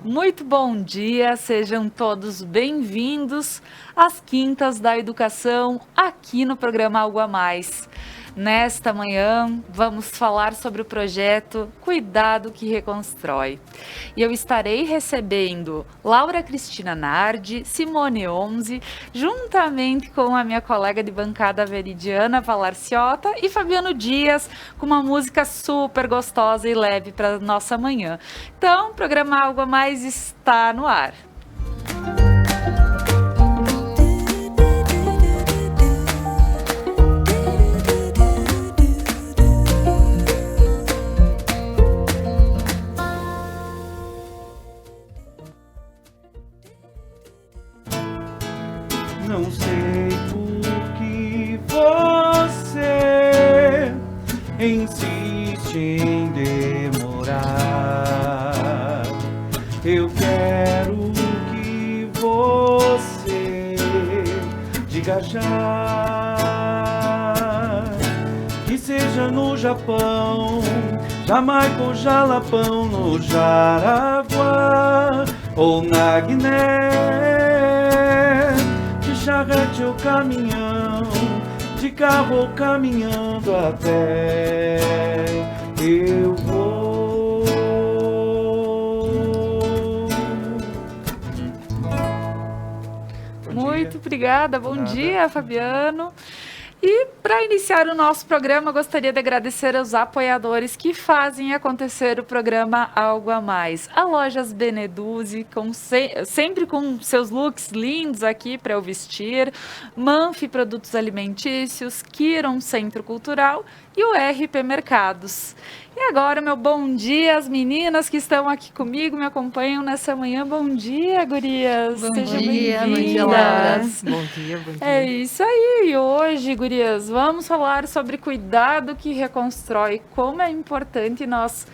Muito bom dia, sejam todos bem-vindos às Quintas da Educação, aqui no programa Algo a Mais. Nesta manhã, vamos falar sobre o projeto Cuidado que Reconstrói. E eu estarei recebendo Laura Cristina Nardi, Simone Onze, juntamente com a minha colega de bancada Veridiana Valarciota e Fabiano Dias, com uma música super gostosa e leve para nossa manhã. Então, o programa Algo a Mais está no ar. Não sei por que você insiste em demorar. Eu quero que você diga já, que seja no Japão, Jamaica ou Jalapão, no Jaraguá ou na Guiné. De charrete ou caminhão, de carro ou caminhando a pé, eu vou. Muito obrigada, bom dia, Fabiano. E para iniciar o nosso programa, gostaria de agradecer aos apoiadores que fazem acontecer o programa Algo a Mais. A Lojas Beneduzzi, sempre com seus looks lindos aqui para eu vestir, Manfi Produtos Alimentícios, Kiron Centro Cultural e o RP Mercados. E agora, meu bom dia às meninas que estão aqui comigo, me acompanham nessa manhã. Bom dia, gurias. Sejam bem-vindas. Bom dia, Laura. Bom dia. É isso aí. Hoje, gurias, vamos falar sobre cuidado que reconstrói. Como é importante nós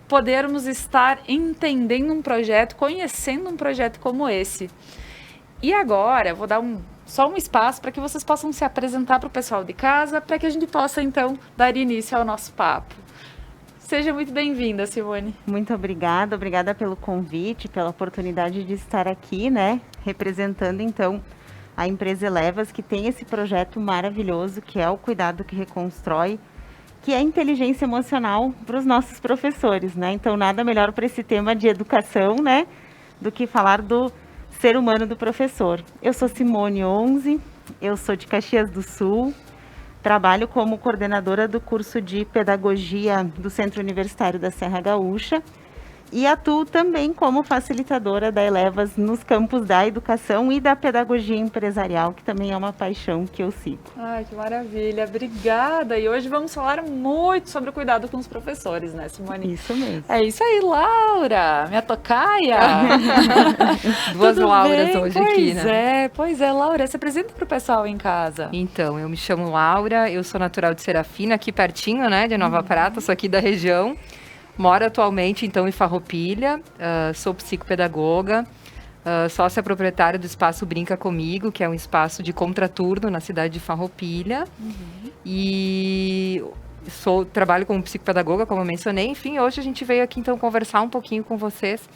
podermos estar entendendo um projeto, conhecendo um projeto como esse. E agora, vou dar só um espaço para que vocês possam se apresentar para o pessoal de casa, para que a gente possa, então, dar início ao nosso papo. Seja muito bem-vinda, Simone. Muito obrigada pelo convite, pela oportunidade de estar aqui, né, representando, então, a empresa Elevas, que tem esse projeto maravilhoso, que é o Cuidado que Reconstrói, que é a inteligência emocional para os nossos professores, né? Então, nada melhor para esse tema de educação, né, do que falar do ser humano do professor. Eu sou Simone Onze, eu sou de Caxias do Sul, trabalho como coordenadora do curso de Pedagogia do Centro Universitário da Serra Gaúcha e atuo também como facilitadora da Elevas nos campos da educação e da pedagogia empresarial, que também é uma paixão que eu sigo. Ai, que maravilha, obrigada! E hoje vamos falar muito sobre o cuidado com os professores, né, Simone? Isso mesmo. É isso aí, Laura, minha tocaia! Duas Lauras hoje aqui, né? Pois é, Laura, se apresenta para o pessoal em casa. Então, eu me chamo Laura, eu sou natural de Serafina, aqui pertinho, né, de Nova Prata, sou aqui da região. Moro atualmente, então, em Farroupilha, sou psicopedagoga, sócia proprietária do Espaço Brinca Comigo, que é um espaço de contraturno na cidade de Farroupilha. E trabalho como psicopedagoga, como eu mencionei. Enfim, hoje a gente veio aqui, então, conversar um pouquinho com vocês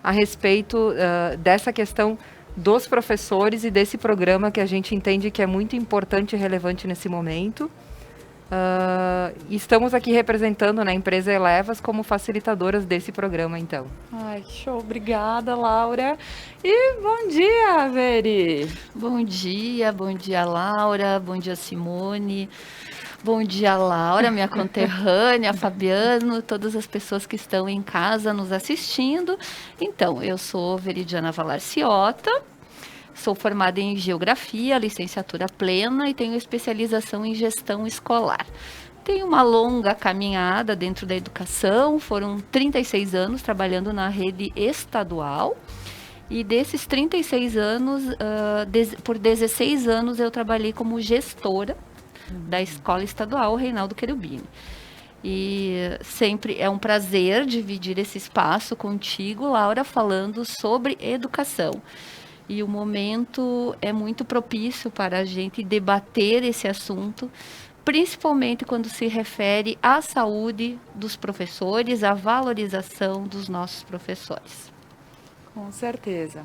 a respeito dessa questão dos professores e desse programa que a gente entende que é muito importante e relevante nesse momento. Estamos aqui representando, né, a empresa Elevas como facilitadoras desse programa, então. Ai, show, obrigada, Laura. E bom dia, Veri. Bom dia, Laura, bom dia, Simone. Bom dia, Laura, minha conterrânea, Fabiano, todas as pessoas que estão em casa nos assistindo. Então, eu sou Veridiana Valarciota. Sou formada em Geografia, licenciatura plena e tenho especialização em Gestão Escolar. Tenho uma longa caminhada dentro da educação, foram 36 anos trabalhando na rede estadual. E desses 36 anos, por 16 anos eu trabalhei como gestora da Escola Estadual Reinaldo Cherubini. E sempre é um prazer dividir esse espaço contigo, Laura, falando sobre educação. E o momento é muito propício para a gente debater esse assunto, principalmente quando se refere à saúde dos professores, à valorização dos nossos professores. Com certeza.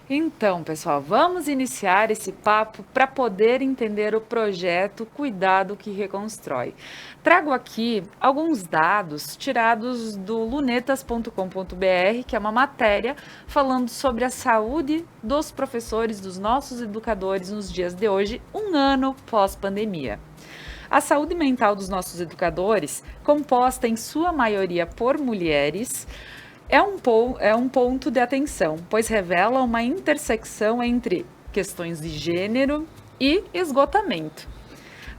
Então, pessoal, vamos iniciar esse papo para poder entender o projeto Cuidado que Reconstrói. Trago aqui alguns dados tirados do lunetas.com.br, que é uma matéria falando sobre a saúde dos professores, dos nossos educadores nos dias de hoje, um ano pós-pandemia. A saúde mental dos nossos educadores, composta em sua maioria por mulheres, é um ponto de atenção, pois revela uma intersecção entre questões de gênero e esgotamento.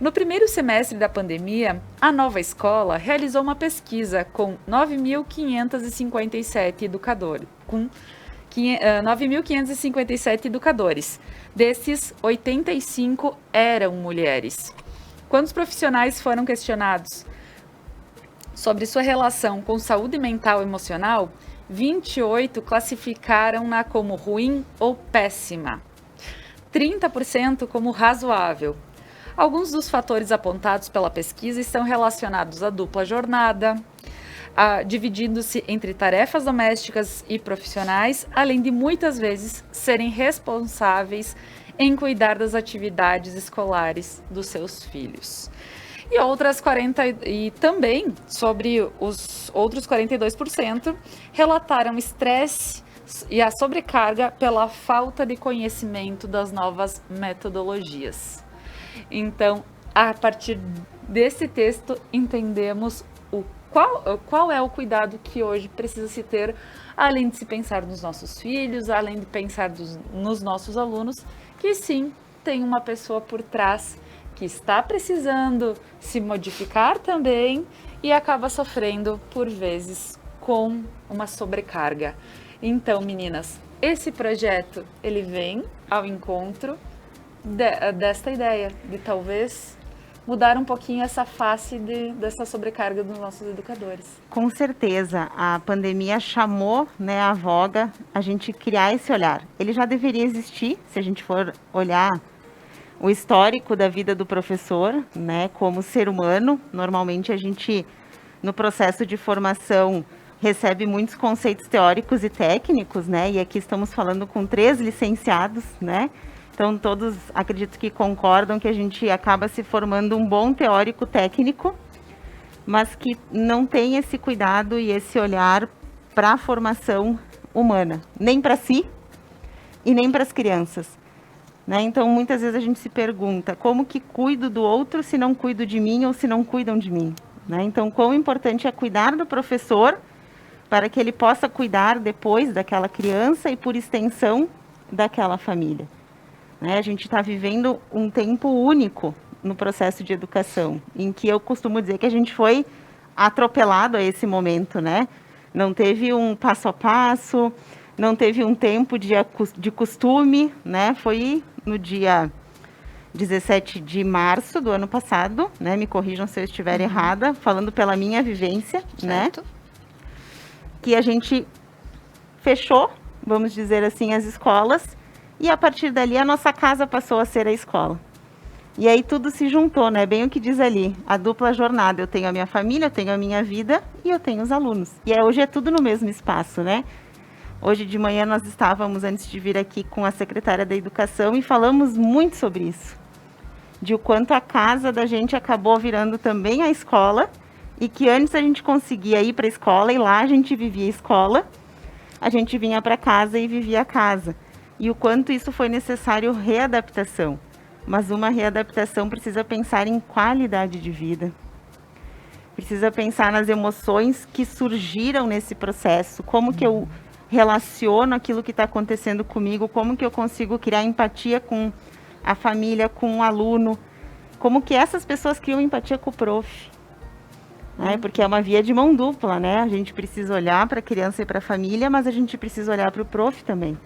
No primeiro semestre da pandemia, a Nova Escola realizou uma pesquisa com 9.557 educadores. Desses, 85 eram mulheres. Quando os profissionais foram questionados sobre sua relação com saúde mental e emocional, 28 classificaram-na como ruim ou péssima, 30% como razoável. Alguns dos fatores apontados pela pesquisa estão relacionados à dupla jornada, dividindo-se entre tarefas domésticas e profissionais, além de muitas vezes serem responsáveis em cuidar das atividades escolares dos seus filhos. E também sobre os outros 42% relataram estresse e a sobrecarga pela falta de conhecimento das novas metodologias. Então, a partir desse texto, entendemos qual é o cuidado que hoje precisa se ter, além de se pensar nos nossos filhos, além de pensar nos nossos alunos, que sim, tem uma pessoa por trás que está precisando se modificar também e acaba sofrendo, por vezes, com uma sobrecarga. Então, meninas, esse projeto, ele vem ao encontro desta ideia de talvez mudar um pouquinho essa face dessa sobrecarga dos nossos educadores. Com certeza, a pandemia chamou, né, à voga a gente criar esse olhar. Ele já deveria existir, se a gente for olhar o histórico da vida do professor, né, como ser humano. Normalmente a gente, no processo de formação, recebe muitos conceitos teóricos e técnicos, né, e aqui estamos falando com 3 licenciados, né, então todos acredito que concordam que a gente acaba se formando um bom teórico técnico, mas que não tem esse cuidado e esse olhar para a formação humana, nem para si e nem para as crianças. Né? Então, muitas vezes a gente se pergunta, como que cuido do outro se não cuido de mim ou se não cuidam de mim? Né? Então, quão importante é cuidar do professor para que ele possa cuidar depois daquela criança e, por extensão, daquela família. Né? A gente está vivendo um tempo único no processo de educação, em que eu costumo dizer que a gente foi atropelado a esse momento, né? Não teve um passo a passo, não teve um tempo de costume, né? Foi no dia 17 de março do ano passado, né? Me corrijam se eu estiver errada, falando pela minha vivência, certo, né? Que a gente fechou, vamos dizer assim, as escolas, e a partir dali a nossa casa passou a ser a escola. E aí tudo se juntou, né? Bem o que diz ali, a dupla jornada. Eu tenho a minha família, eu tenho a minha vida e eu tenho os alunos. E hoje é tudo no mesmo espaço, né? Hoje de manhã nós estávamos, antes de vir aqui, com a secretária da Educação e falamos muito sobre isso. De o quanto a casa da gente acabou virando também a escola e que antes a gente conseguia ir para a escola e lá a gente vivia a escola, a gente vinha para casa e vivia a casa. E o quanto isso foi necessário readaptação. Mas uma readaptação precisa pensar em qualidade de vida. Precisa pensar nas emoções que surgiram nesse processo, como que eu relaciono aquilo que está acontecendo comigo, como que eu consigo criar empatia com a família, com o aluno, como que essas pessoas criam empatia com o prof. Né? Porque é uma via de mão dupla, né? A gente precisa olhar para a criança e para a família, mas a gente precisa olhar para o prof também.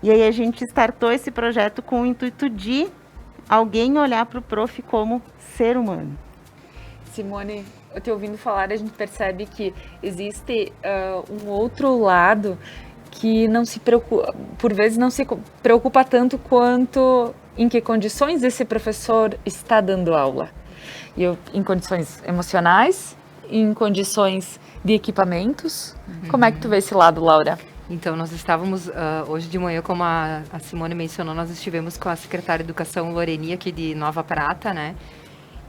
E aí a gente startou esse projeto com o intuito de alguém olhar para o prof como ser humano. Simone, eu te ouvindo falar, a gente percebe que existe um outro lado que não se preocupa, por vezes não se preocupa tanto quanto em que condições esse professor está dando aula. Em condições emocionais, em condições de equipamentos. Como é que tu vê esse lado, Laura? Então, nós estávamos, hoje de manhã, como a Simone mencionou, nós estivemos com a secretária de Educação, Loreni, aqui de Nova Prata, né?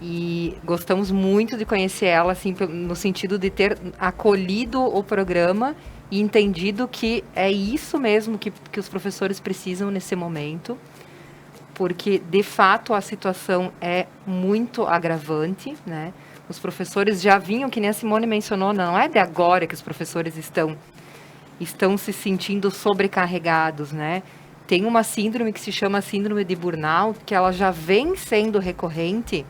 E gostamos muito de conhecer ela, assim, no sentido de ter acolhido o programa e entendido que é isso mesmo que os professores precisam nesse momento, porque, de fato, a situação é muito agravante, né? Os professores já vinham, que nem a Simone mencionou, não é de agora que os professores estão se sentindo sobrecarregados, né? Tem uma síndrome que se chama síndrome de burnout, que ela já vem sendo recorrente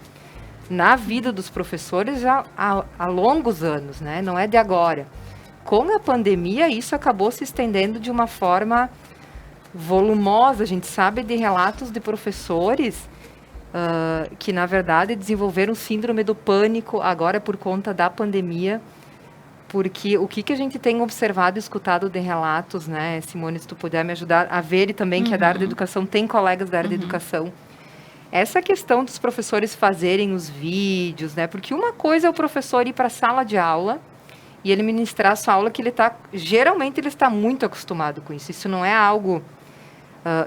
na vida dos professores já há longos anos, né? Não é de agora. Com a pandemia, isso acabou se estendendo de uma forma volumosa. A gente sabe de relatos de professores que, na verdade, desenvolveram síndrome do pânico agora por conta da pandemia, porque o que a gente tem observado e escutado de relatos, né, Simone, se tu puder me ajudar a ver, e também que é da área da educação, tem colegas da área da educação, essa questão dos professores fazerem os vídeos, né, porque uma coisa é o professor ir para a sala de aula e ele ministrar a sua aula, que geralmente ele está muito acostumado com isso não é algo,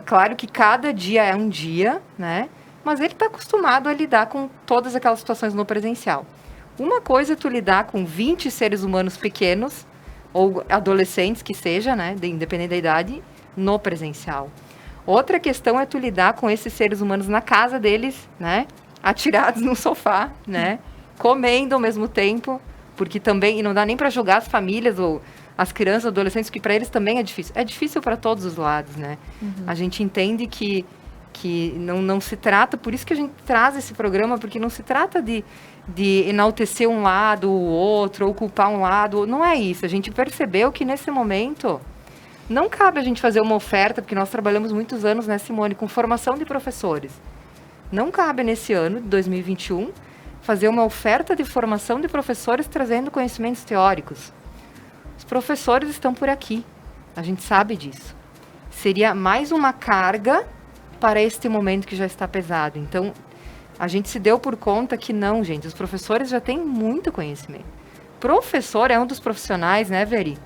claro que cada dia é um dia, né, mas ele está acostumado a lidar com todas aquelas situações no presencial. Uma coisa é tu lidar com 20 seres humanos pequenos, ou adolescentes que seja, né, independente da idade, no presencial. Outra questão é tu lidar com esses seres humanos na casa deles, né, atirados no sofá, né, comendo ao mesmo tempo, porque também, e não dá nem para julgar as famílias ou as crianças, adolescentes, que para eles também é difícil. É difícil para todos os lados, né. A gente entende que não se trata, por isso que a gente traz esse programa, porque não se trata de enaltecer um lado ou outro, ou culpar um lado, não é isso. A gente percebeu que nesse momento não cabe a gente fazer uma oferta, porque nós trabalhamos muitos anos, né, Simone, com formação de professores. Não cabe nesse ano, de 2021, fazer uma oferta de formação de professores trazendo conhecimentos teóricos. Os professores estão por aqui, a gente sabe disso. Seria mais uma carga para este momento que já está pesado. Então, a gente se deu por conta que não, gente, os professores já têm muito conhecimento. Professor é um dos profissionais, né, Veri?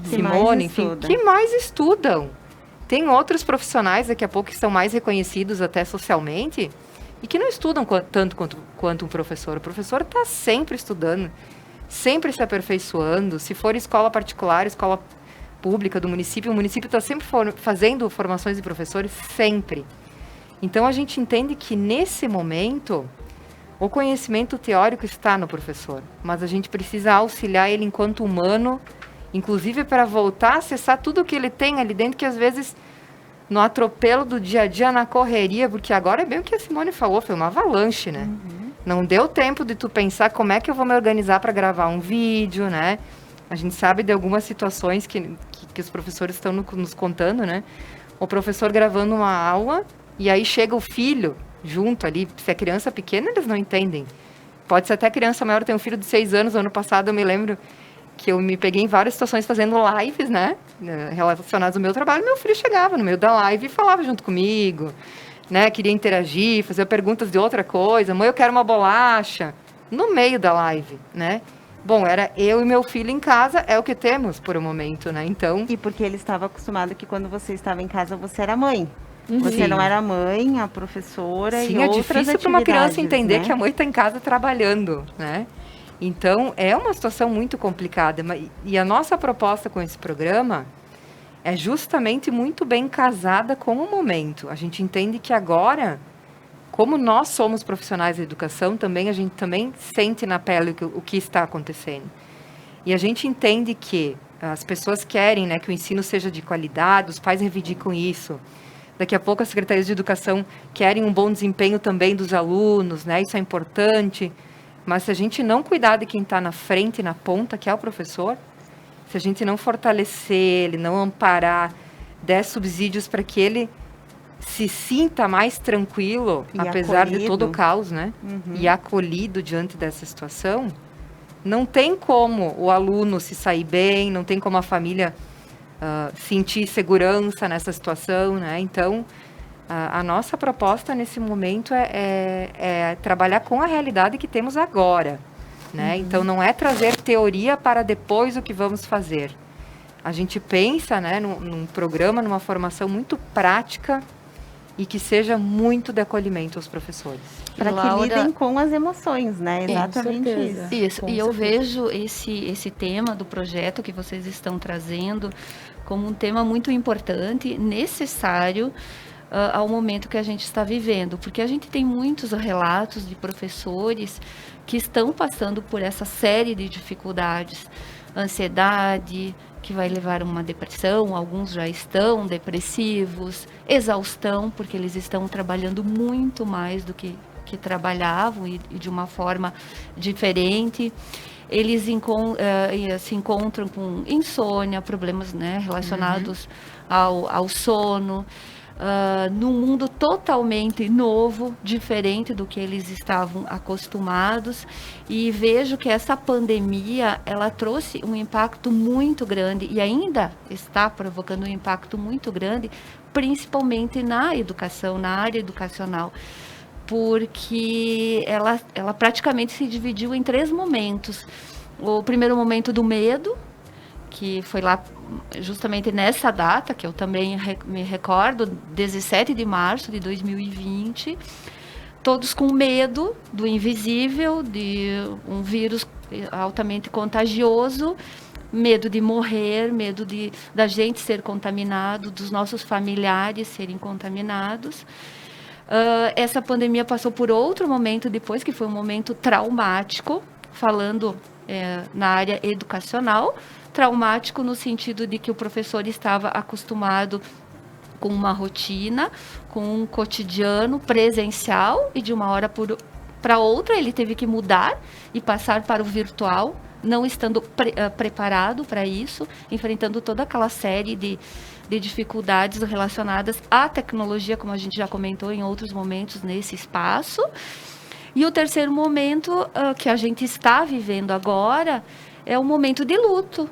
Simone, enfim, que mais estudam. Tem outros profissionais, daqui a pouco, que são mais reconhecidos até socialmente, e que não estudam tanto quanto um professor. O professor está sempre estudando, sempre se aperfeiçoando. Se for escola particular, escola pública do município, o município está sempre fazendo formações de professores, sempre. Então, a gente entende que, nesse momento, o conhecimento teórico está no professor, mas a gente precisa auxiliar ele enquanto humano, inclusive para voltar a acessar tudo que ele tem ali dentro, que às vezes, no atropelo do dia a dia, na correria, porque agora é bem o que a Simone falou, foi uma avalanche, né? Não deu tempo de tu pensar como é que eu vou me organizar para gravar um vídeo, né? A gente sabe de algumas situações que os professores estão nos contando, né? O professor gravando uma aula, e aí chega o filho junto ali. Se é criança pequena, eles não entendem. Pode ser até criança maior. Eu tenho um filho de 6 anos. Ano passado eu me lembro que eu me peguei em várias situações fazendo lives, né, relacionadas ao meu trabalho. Meu filho chegava no meio da live e falava junto comigo, né, queria interagir, fazer perguntas de outra coisa. Mãe, eu quero uma bolacha. No meio da live, né? Bom, era eu e meu filho em casa, é o que temos por um momento, né? Então... E porque ele estava acostumado que quando você estava em casa, você era mãe. Você não era mãe, a professora. Sim, e outras é difícil para uma criança entender, né, que a mãe está em casa trabalhando, né? Então, é uma situação muito complicada. E a nossa proposta com esse programa é justamente muito bem casada com o momento. A gente entende que agora, como nós somos profissionais da educação, a gente também sente na pele o que está acontecendo. E a gente entende que as pessoas querem, né, que o ensino seja de qualidade, os pais reivindicam isso. Daqui a pouco as secretarias de educação querem um bom desempenho também dos alunos, né? Isso é importante. Mas se a gente não cuidar de quem está na frente, na ponta, que é o professor, se a gente não fortalecer ele, não amparar, der subsídios para que ele se sinta mais tranquilo, apesar de todo o caos, né? E acolhido diante dessa situação, não tem como o aluno se sair bem, não tem como a família sentir segurança nessa situação, né? Então, A nossa proposta nesse momento é trabalhar com a realidade que temos agora, né? Então, não é trazer teoria para depois o que vamos fazer. A gente pensa, né, num programa, numa formação muito prática e que seja muito de acolhimento aos professores. Para que Laura, lidem com as emoções, né? Exatamente isso. Isso, Com e eu certeza. vejo esse tema do projeto que vocês estão trazendo como um tema muito importante, necessário ao momento que a gente está vivendo, porque a gente tem muitos relatos de professores que estão passando por essa série de dificuldades, ansiedade, que vai levar a uma depressão, alguns já estão depressivos, exaustão, porque eles estão trabalhando muito mais do que trabalhavam e de uma forma diferente. Eles se encontram com insônia, problemas, né, relacionados ao sono, num mundo totalmente novo, diferente do que eles estavam acostumados. E vejo que essa pandemia, ela trouxe um impacto muito grande e ainda está provocando um impacto muito grande, principalmente na educação, na área educacional, porque ela praticamente se dividiu em 3 momentos. O primeiro momento do medo, que foi lá justamente nessa data, que eu também me recordo, 17 de março de 2020, todos com medo do invisível, de um vírus altamente contagioso, medo de morrer, medo da gente ser contaminado, dos nossos familiares serem contaminados. Essa pandemia passou por outro momento depois, que foi um momento traumático, falando na área educacional, traumático no sentido de que o professor estava acostumado com uma rotina, com um cotidiano presencial, e de uma hora para outra ele teve que mudar e passar para o virtual, não estando preparado para isso, enfrentando toda aquela série de dificuldades relacionadas à tecnologia, como a gente já comentou em outros momentos nesse espaço. E o terceiro momento que a gente está vivendo agora é o momento de luto,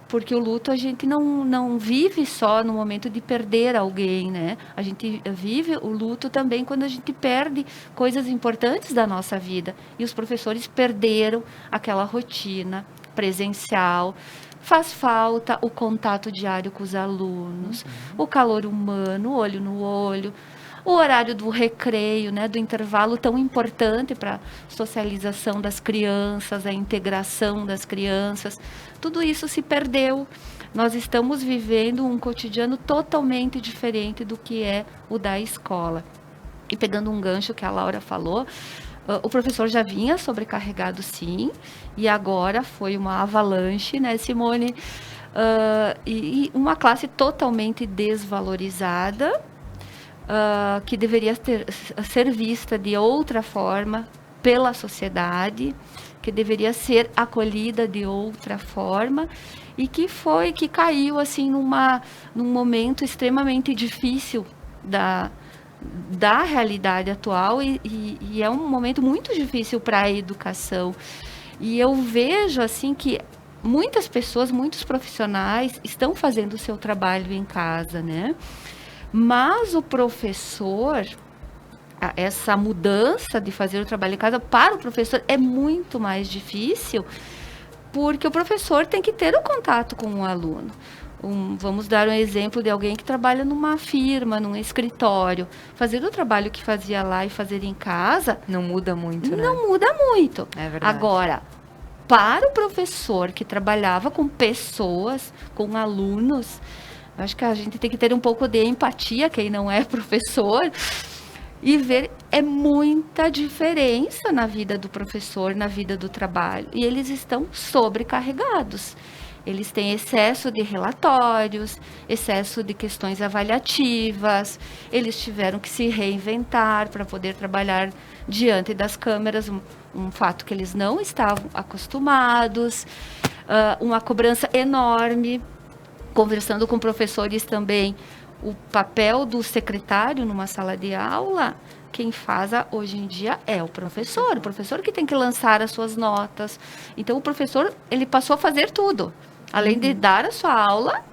porque o luto a gente não vive só no momento de perder alguém, né? A gente vive o luto também quando a gente perde coisas importantes da nossa vida. E os professores perderam aquela rotina presencial. Faz falta o contato diário com os alunos, o calor humano, olho no olho, o horário do recreio, né, do intervalo tão importante para a socialização das crianças, a integração das crianças. Tudo isso se perdeu. Nós estamos vivendo um cotidiano totalmente diferente do que é o da escola. E pegando um gancho que a Laura falou, o professor já vinha sobrecarregado, sim, e agora foi uma avalanche, né, Simone? E uma classe totalmente desvalorizada, que deveria ser vista de outra forma pela sociedade, que deveria ser acolhida de outra forma, e que caiu assim num momento extremamente difícil da realidade atual, e é um momento muito difícil para a educação. E eu vejo assim que muitas pessoas, muitos profissionais estão fazendo o seu trabalho em casa, né? Mas o professor, essa mudança de fazer o trabalho em casa para o professor é muito mais difícil, porque o professor tem que ter o contato com o aluno. Vamos dar um exemplo de alguém que trabalha numa firma, num escritório. Fazer o trabalho que fazia lá e fazer em casa... Não muda muito, né? Não muda muito. É verdade. Agora, para o professor que trabalhava com pessoas, com alunos, acho que a gente tem que ter um pouco de empatia, quem não é professor, e ver muita diferença na vida do professor, na vida do trabalho. E eles estão sobrecarregados. Eles têm excesso de relatórios, excesso de questões avaliativas, eles tiveram que se reinventar para poder trabalhar diante das câmeras, um fato que eles não estavam acostumados, uma cobrança enorme. Conversando com professores também, o papel do secretário numa sala de aula, quem faz hoje em dia é o professor que tem que lançar as suas notas. Então, o professor, ele passou a fazer tudo. Além de dar a sua aula,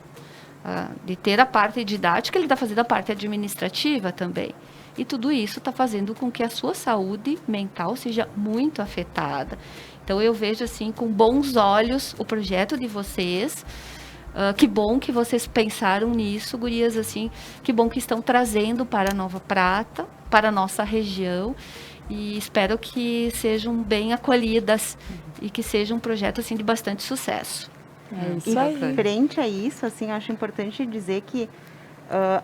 de ter a parte didática, ele está fazendo a parte administrativa também. E tudo isso está fazendo com que a sua saúde mental seja muito afetada. Então, eu vejo, assim, com bons olhos o projeto de vocês. Que bom que vocês pensaram nisso, gurias, assim, que bom que estão trazendo para Nova Prata, para a nossa região. E espero que sejam bem acolhidas e que seja um projeto, assim, de bastante sucesso. E frente a isso, assim, acho importante dizer que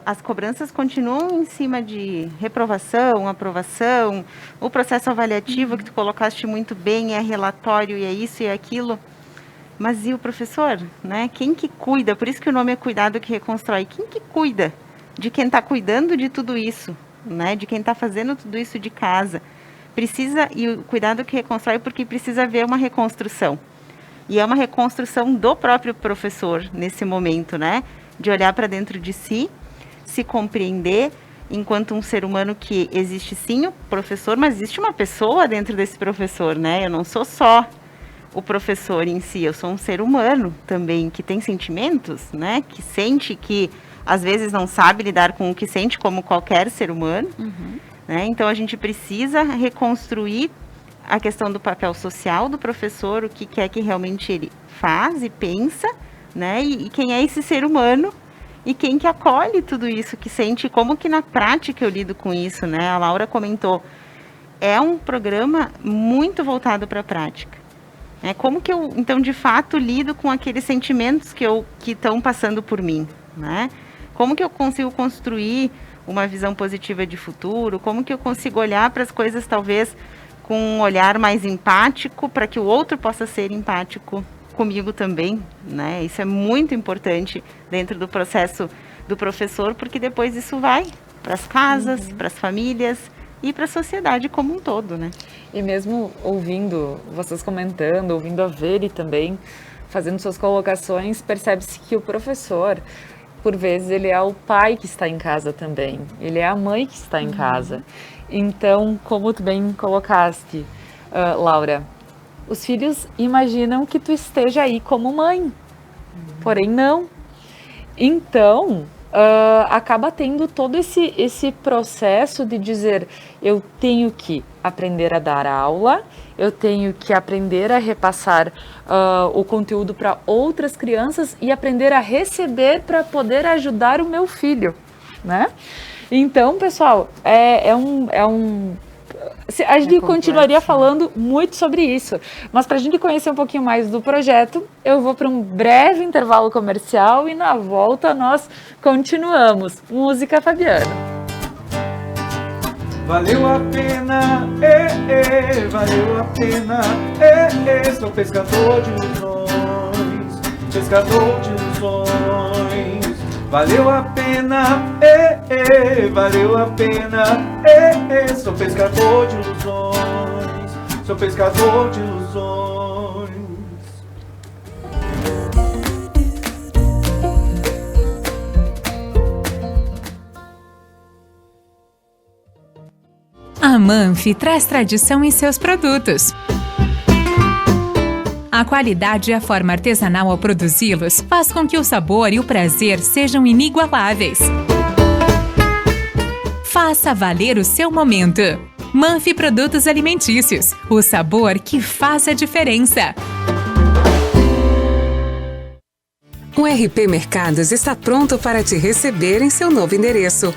as cobranças continuam em cima de reprovação, aprovação, o processo avaliativo que tu colocaste muito bem, é relatório e é isso e é aquilo. Mas e o professor, né? Quem que cuida? Por isso que o nome é Cuidado que Reconstrói. Quem que cuida de quem está cuidando de tudo isso, né? De quem está fazendo tudo isso de casa. Precisa, e o Cuidado que Reconstrói porque precisa haver uma reconstrução. E é uma reconstrução do próprio professor nesse momento, né? De olhar para dentro de si, se compreender enquanto um ser humano que existe sim o professor, mas existe uma pessoa dentro desse professor, né? Eu não sou só o professor em si, eu sou um ser humano também, que tem sentimentos, né? Que sente, que às vezes não sabe lidar com o que sente como qualquer ser humano, né? Então a gente precisa reconstruir a questão do papel social do professor, o que é que realmente ele faz e pensa, né? E quem é esse ser humano e quem que acolhe tudo isso que sente, como que na prática eu lido com isso, né? A Laura comentou, é um programa muito voltado para a prática. Como que eu, então, de fato, lido com aqueles sentimentos que estão passando por mim, né? Como que eu consigo construir uma visão positiva de futuro? Como que eu consigo olhar para as coisas, talvez, com um olhar mais empático, para que o outro possa ser empático comigo também, né? Isso é muito importante dentro do processo do professor, porque depois isso vai para as casas, para as famílias e para a sociedade como um todo, né? E mesmo ouvindo vocês comentando, ouvindo a Veri também, fazendo suas colocações, percebe-se que o professor, por vezes, ele é o pai que está em casa também, ele é a mãe que está em casa. Então, como tu bem colocaste, Laura, os filhos imaginam que tu esteja aí como mãe, porém não. Então, acaba tendo todo esse processo de dizer, eu tenho que aprender a dar aula, eu tenho que aprender a repassar o conteúdo para outras crianças e aprender a receber para poder ajudar o meu filho, né? Então, pessoal, a gente continuaria falando muito sobre isso, mas para a gente conhecer um pouquinho mais do projeto, eu vou para um breve intervalo comercial e na volta nós continuamos. Música, Fabiano. Valeu a pena, valeu a pena, sou pescador de ilusões, pescador de ilusões. Valeu a pena, valeu a pena, sou pescador de ilusões, sou pescador de ilusões. A Manfi traz tradição em seus produtos. A qualidade e a forma artesanal ao produzi-los faz com que o sabor e o prazer sejam inigualáveis. Faça valer o seu momento. Manfi Produtos Alimentícios, o sabor que faz a diferença. O RP Mercados está pronto para te receber em seu novo endereço.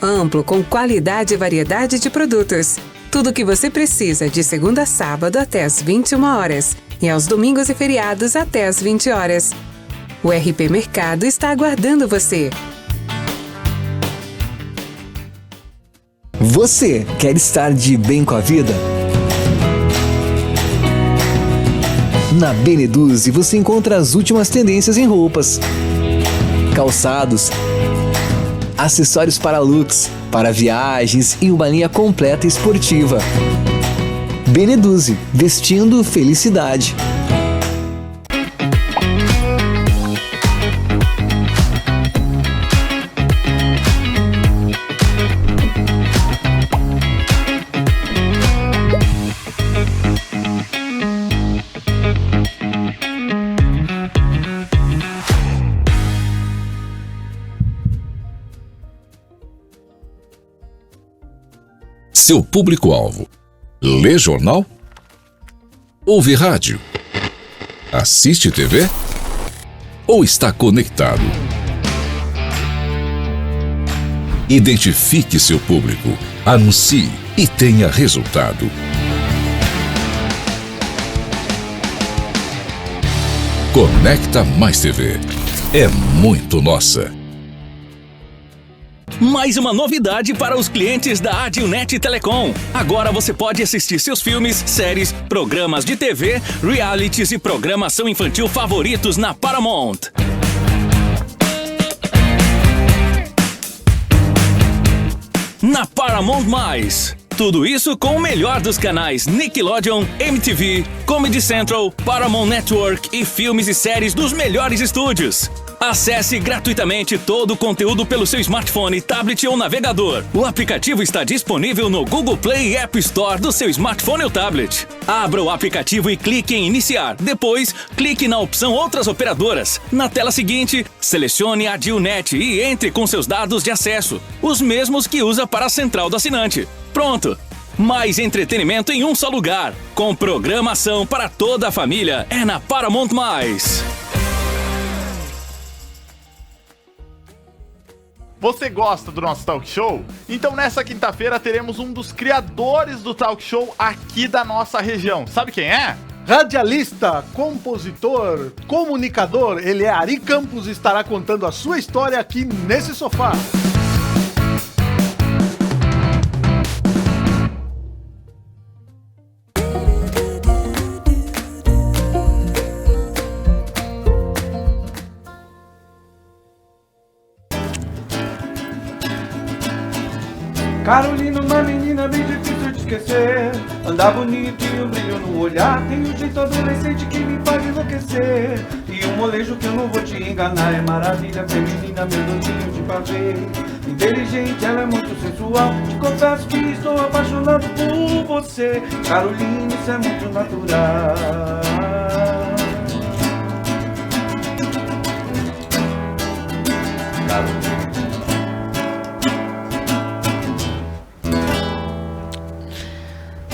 Amplo, com qualidade e variedade de produtos. Tudo o que você precisa de segunda a sábado até às 21 horas e aos domingos e feriados até às 20 horas. O RP Mercado está aguardando você. Você quer estar de bem com a vida? Na Beneduze você encontra as últimas tendências em roupas, calçados, acessórios para looks, para viagens e uma linha completa esportiva. Beneduze, vestindo felicidade. seu público-alvo. Lê jornal? Ouve rádio? Assiste TV? Ou está conectado? Identifique seu público, anuncie e tenha resultado. Conecta Mais TV. É muito nossa. Mais uma novidade para os clientes da Adilnet Telecom. Agora você pode assistir seus filmes, séries, programas de TV, realities e programação infantil favoritos na Paramount. Na Paramount+. Tudo isso com o melhor dos canais Nickelodeon, MTV, Comedy Central, Paramount Network e filmes e séries dos melhores estúdios. Acesse gratuitamente todo o conteúdo pelo seu smartphone, tablet ou navegador. O aplicativo está disponível no Google Play e App Store do seu smartphone ou tablet. Abra o aplicativo e clique em iniciar. Depois, clique na opção Outras operadoras. Na tela seguinte, selecione a Adilnet e entre com seus dados de acesso, os mesmos que usa para a central do assinante. Pronto! Mais entretenimento em um só lugar. Com programação para toda a família. É na Paramount+. Você gosta do nosso talk show? Então nessa quinta-feira teremos um dos criadores do talk show aqui da nossa região. Sabe quem é? Radialista, compositor, comunicador, ele é Ari Campos e estará contando a sua história aqui nesse sofá. Carolina, uma menina bem difícil de esquecer. Anda bonito e um brilho no olhar. Tem um jeito adolescente que me faz enlouquecer. E um molejo que eu não vou te enganar. É maravilha feminina, meu doidinho de pavê. Inteligente, ela é muito sensual. Te confesso que estou apaixonado por você. Carolina, isso é muito natural. Carolina.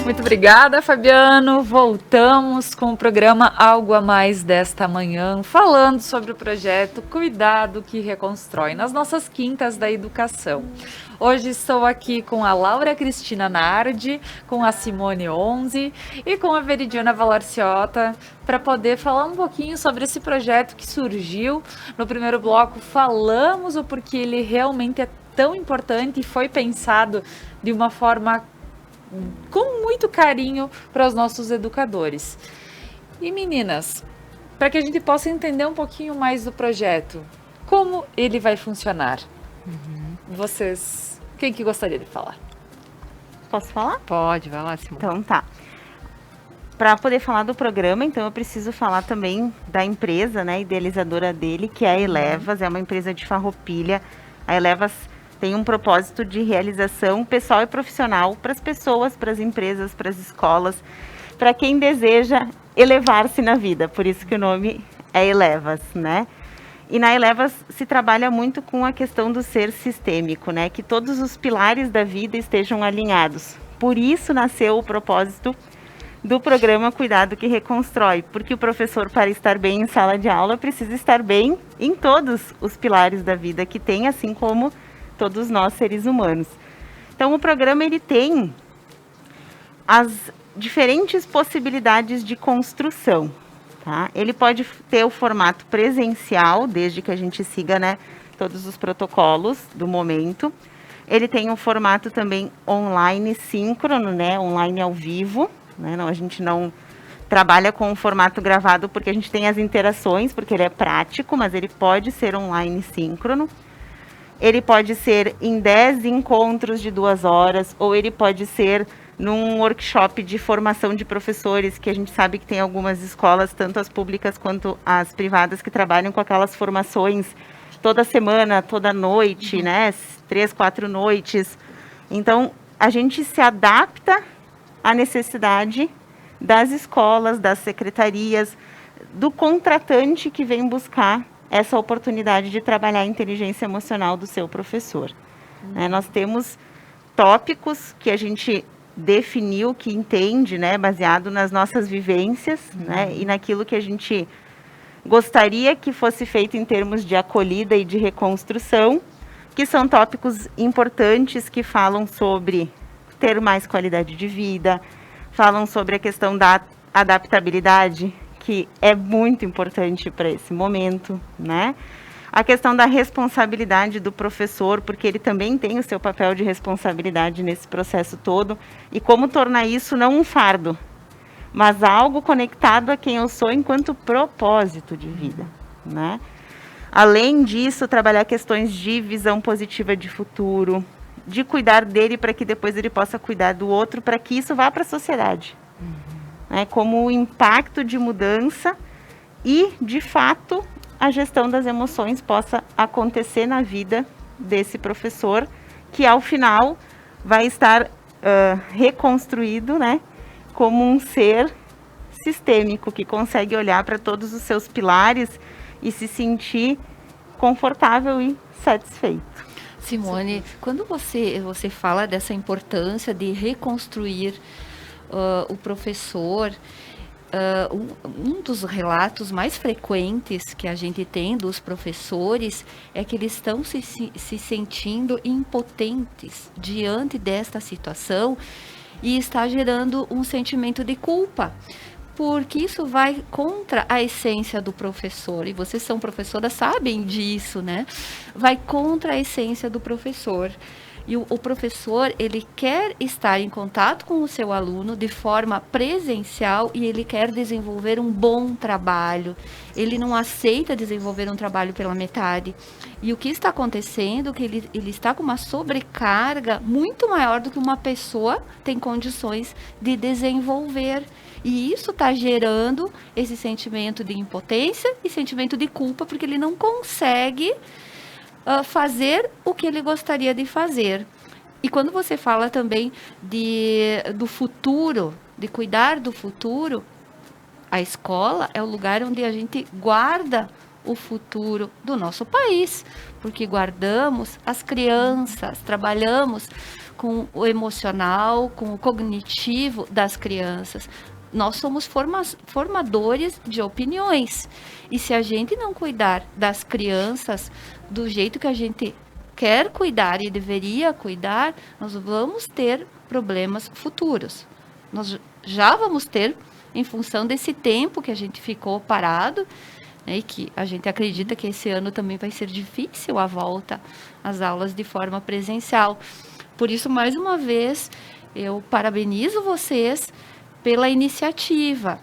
Muito obrigada, Fabiano. Voltamos com o programa Algo a Mais desta manhã, falando sobre o projeto Cuidado que Reconstrói, nas nossas quintas da educação. Hoje estou aqui com a Laura Cristina Nardi, com a Simone Onze e com a Veridiana Valarciota, para poder falar um pouquinho sobre esse projeto que surgiu. No primeiro bloco falamos o porquê ele realmente é tão importante e foi pensado de uma forma com muito carinho para os nossos educadores. E meninas, para que a gente possa entender um pouquinho mais do projeto, como ele vai funcionar? Vocês, quem que gostaria de falar? Posso falar? Pode, vai lá, Simone. Então tá. Para poder falar do programa, então eu preciso falar também da empresa, né, idealizadora dele, que é a Elevas, é uma empresa de Farroupilha. A Elevas tem um propósito de realização pessoal e profissional para as pessoas, para as empresas, para as escolas, para quem deseja elevar-se na vida. Por isso que o nome é Elevas, né? E na Elevas se trabalha muito com a questão do ser sistêmico, né? Que todos os pilares da vida estejam alinhados. Por isso nasceu o propósito do programa Cuidado que Reconstrói, porque o professor, para estar bem em sala de aula, precisa estar bem em todos os pilares da vida que tem, assim como todos nós, seres humanos. Então, o programa ele tem as diferentes possibilidades de construção, tá? Ele pode ter o formato presencial, desde que a gente siga, né, todos os protocolos do momento. Ele tem um formato também online síncrono, né, online ao vivo, né? Não, a gente não trabalha com o formato gravado porque a gente tem as interações, porque ele é prático, mas ele pode ser online síncrono. Ele pode ser em 10 encontros de 2 horas, ou ele pode ser num workshop de formação de professores, que a gente sabe que tem algumas escolas, tanto as públicas quanto as privadas, que trabalham com aquelas formações toda semana, toda noite, né? 3, 4 noites. Então, a gente se adapta à necessidade das escolas, das secretarias, do contratante que vem buscar essa oportunidade de trabalhar a inteligência emocional do seu professor. Nós temos tópicos que a gente definiu, que entende, né, baseado nas nossas vivências, né, e naquilo que a gente gostaria que fosse feito em termos de acolhida e de reconstrução, que são tópicos importantes que falam sobre ter mais qualidade de vida, falam sobre a questão da adaptabilidade, que é muito importante para esse momento, né? A questão da responsabilidade do professor, porque ele também tem o seu papel de responsabilidade nesse processo todo, e como tornar isso não um fardo, mas algo conectado a quem eu sou enquanto propósito de vida, né? Além disso, trabalhar questões de visão positiva de futuro, de cuidar dele para que depois ele possa cuidar do outro, para que isso vá para a sociedade. Né? Como o impacto de mudança e, de fato, a gestão das emoções possa acontecer na vida desse professor, que ao final vai estar reconstruído, né, como um ser sistêmico, que consegue olhar para todos os seus pilares e se sentir confortável e satisfeito. Simone, quando você fala dessa importância de reconstruir o professor, um dos relatos mais frequentes que a gente tem dos professores é que eles estão se sentindo impotentes diante desta situação e está gerando um sentimento de culpa, porque isso vai contra a essência do professor, e vocês são professoras, sabem disso, né? Vai contra a essência do professor. E o professor, ele quer estar em contato com o seu aluno de forma presencial e ele quer desenvolver um bom trabalho. Ele não aceita desenvolver um trabalho pela metade. E o que está acontecendo é que ele está com uma sobrecarga muito maior do que uma pessoa tem condições de desenvolver. E isso está gerando esse sentimento de impotência e sentimento de culpa, porque ele não consegue fazer o que ele gostaria de fazer. E quando você fala também do futuro, de cuidar do futuro, a escola é o lugar onde a gente guarda o futuro do nosso país, porque guardamos as crianças, trabalhamos com o emocional, com o cognitivo das crianças. Nós somos formadores de opiniões. E se a gente não cuidar das crianças do jeito que a gente quer cuidar e deveria cuidar, nós vamos ter problemas futuros. Nós já vamos ter, em função desse tempo que a gente ficou parado, né, e que a gente acredita que esse ano também vai ser difícil a volta às aulas de forma presencial. Por isso, mais uma vez, eu parabenizo vocês pela iniciativa,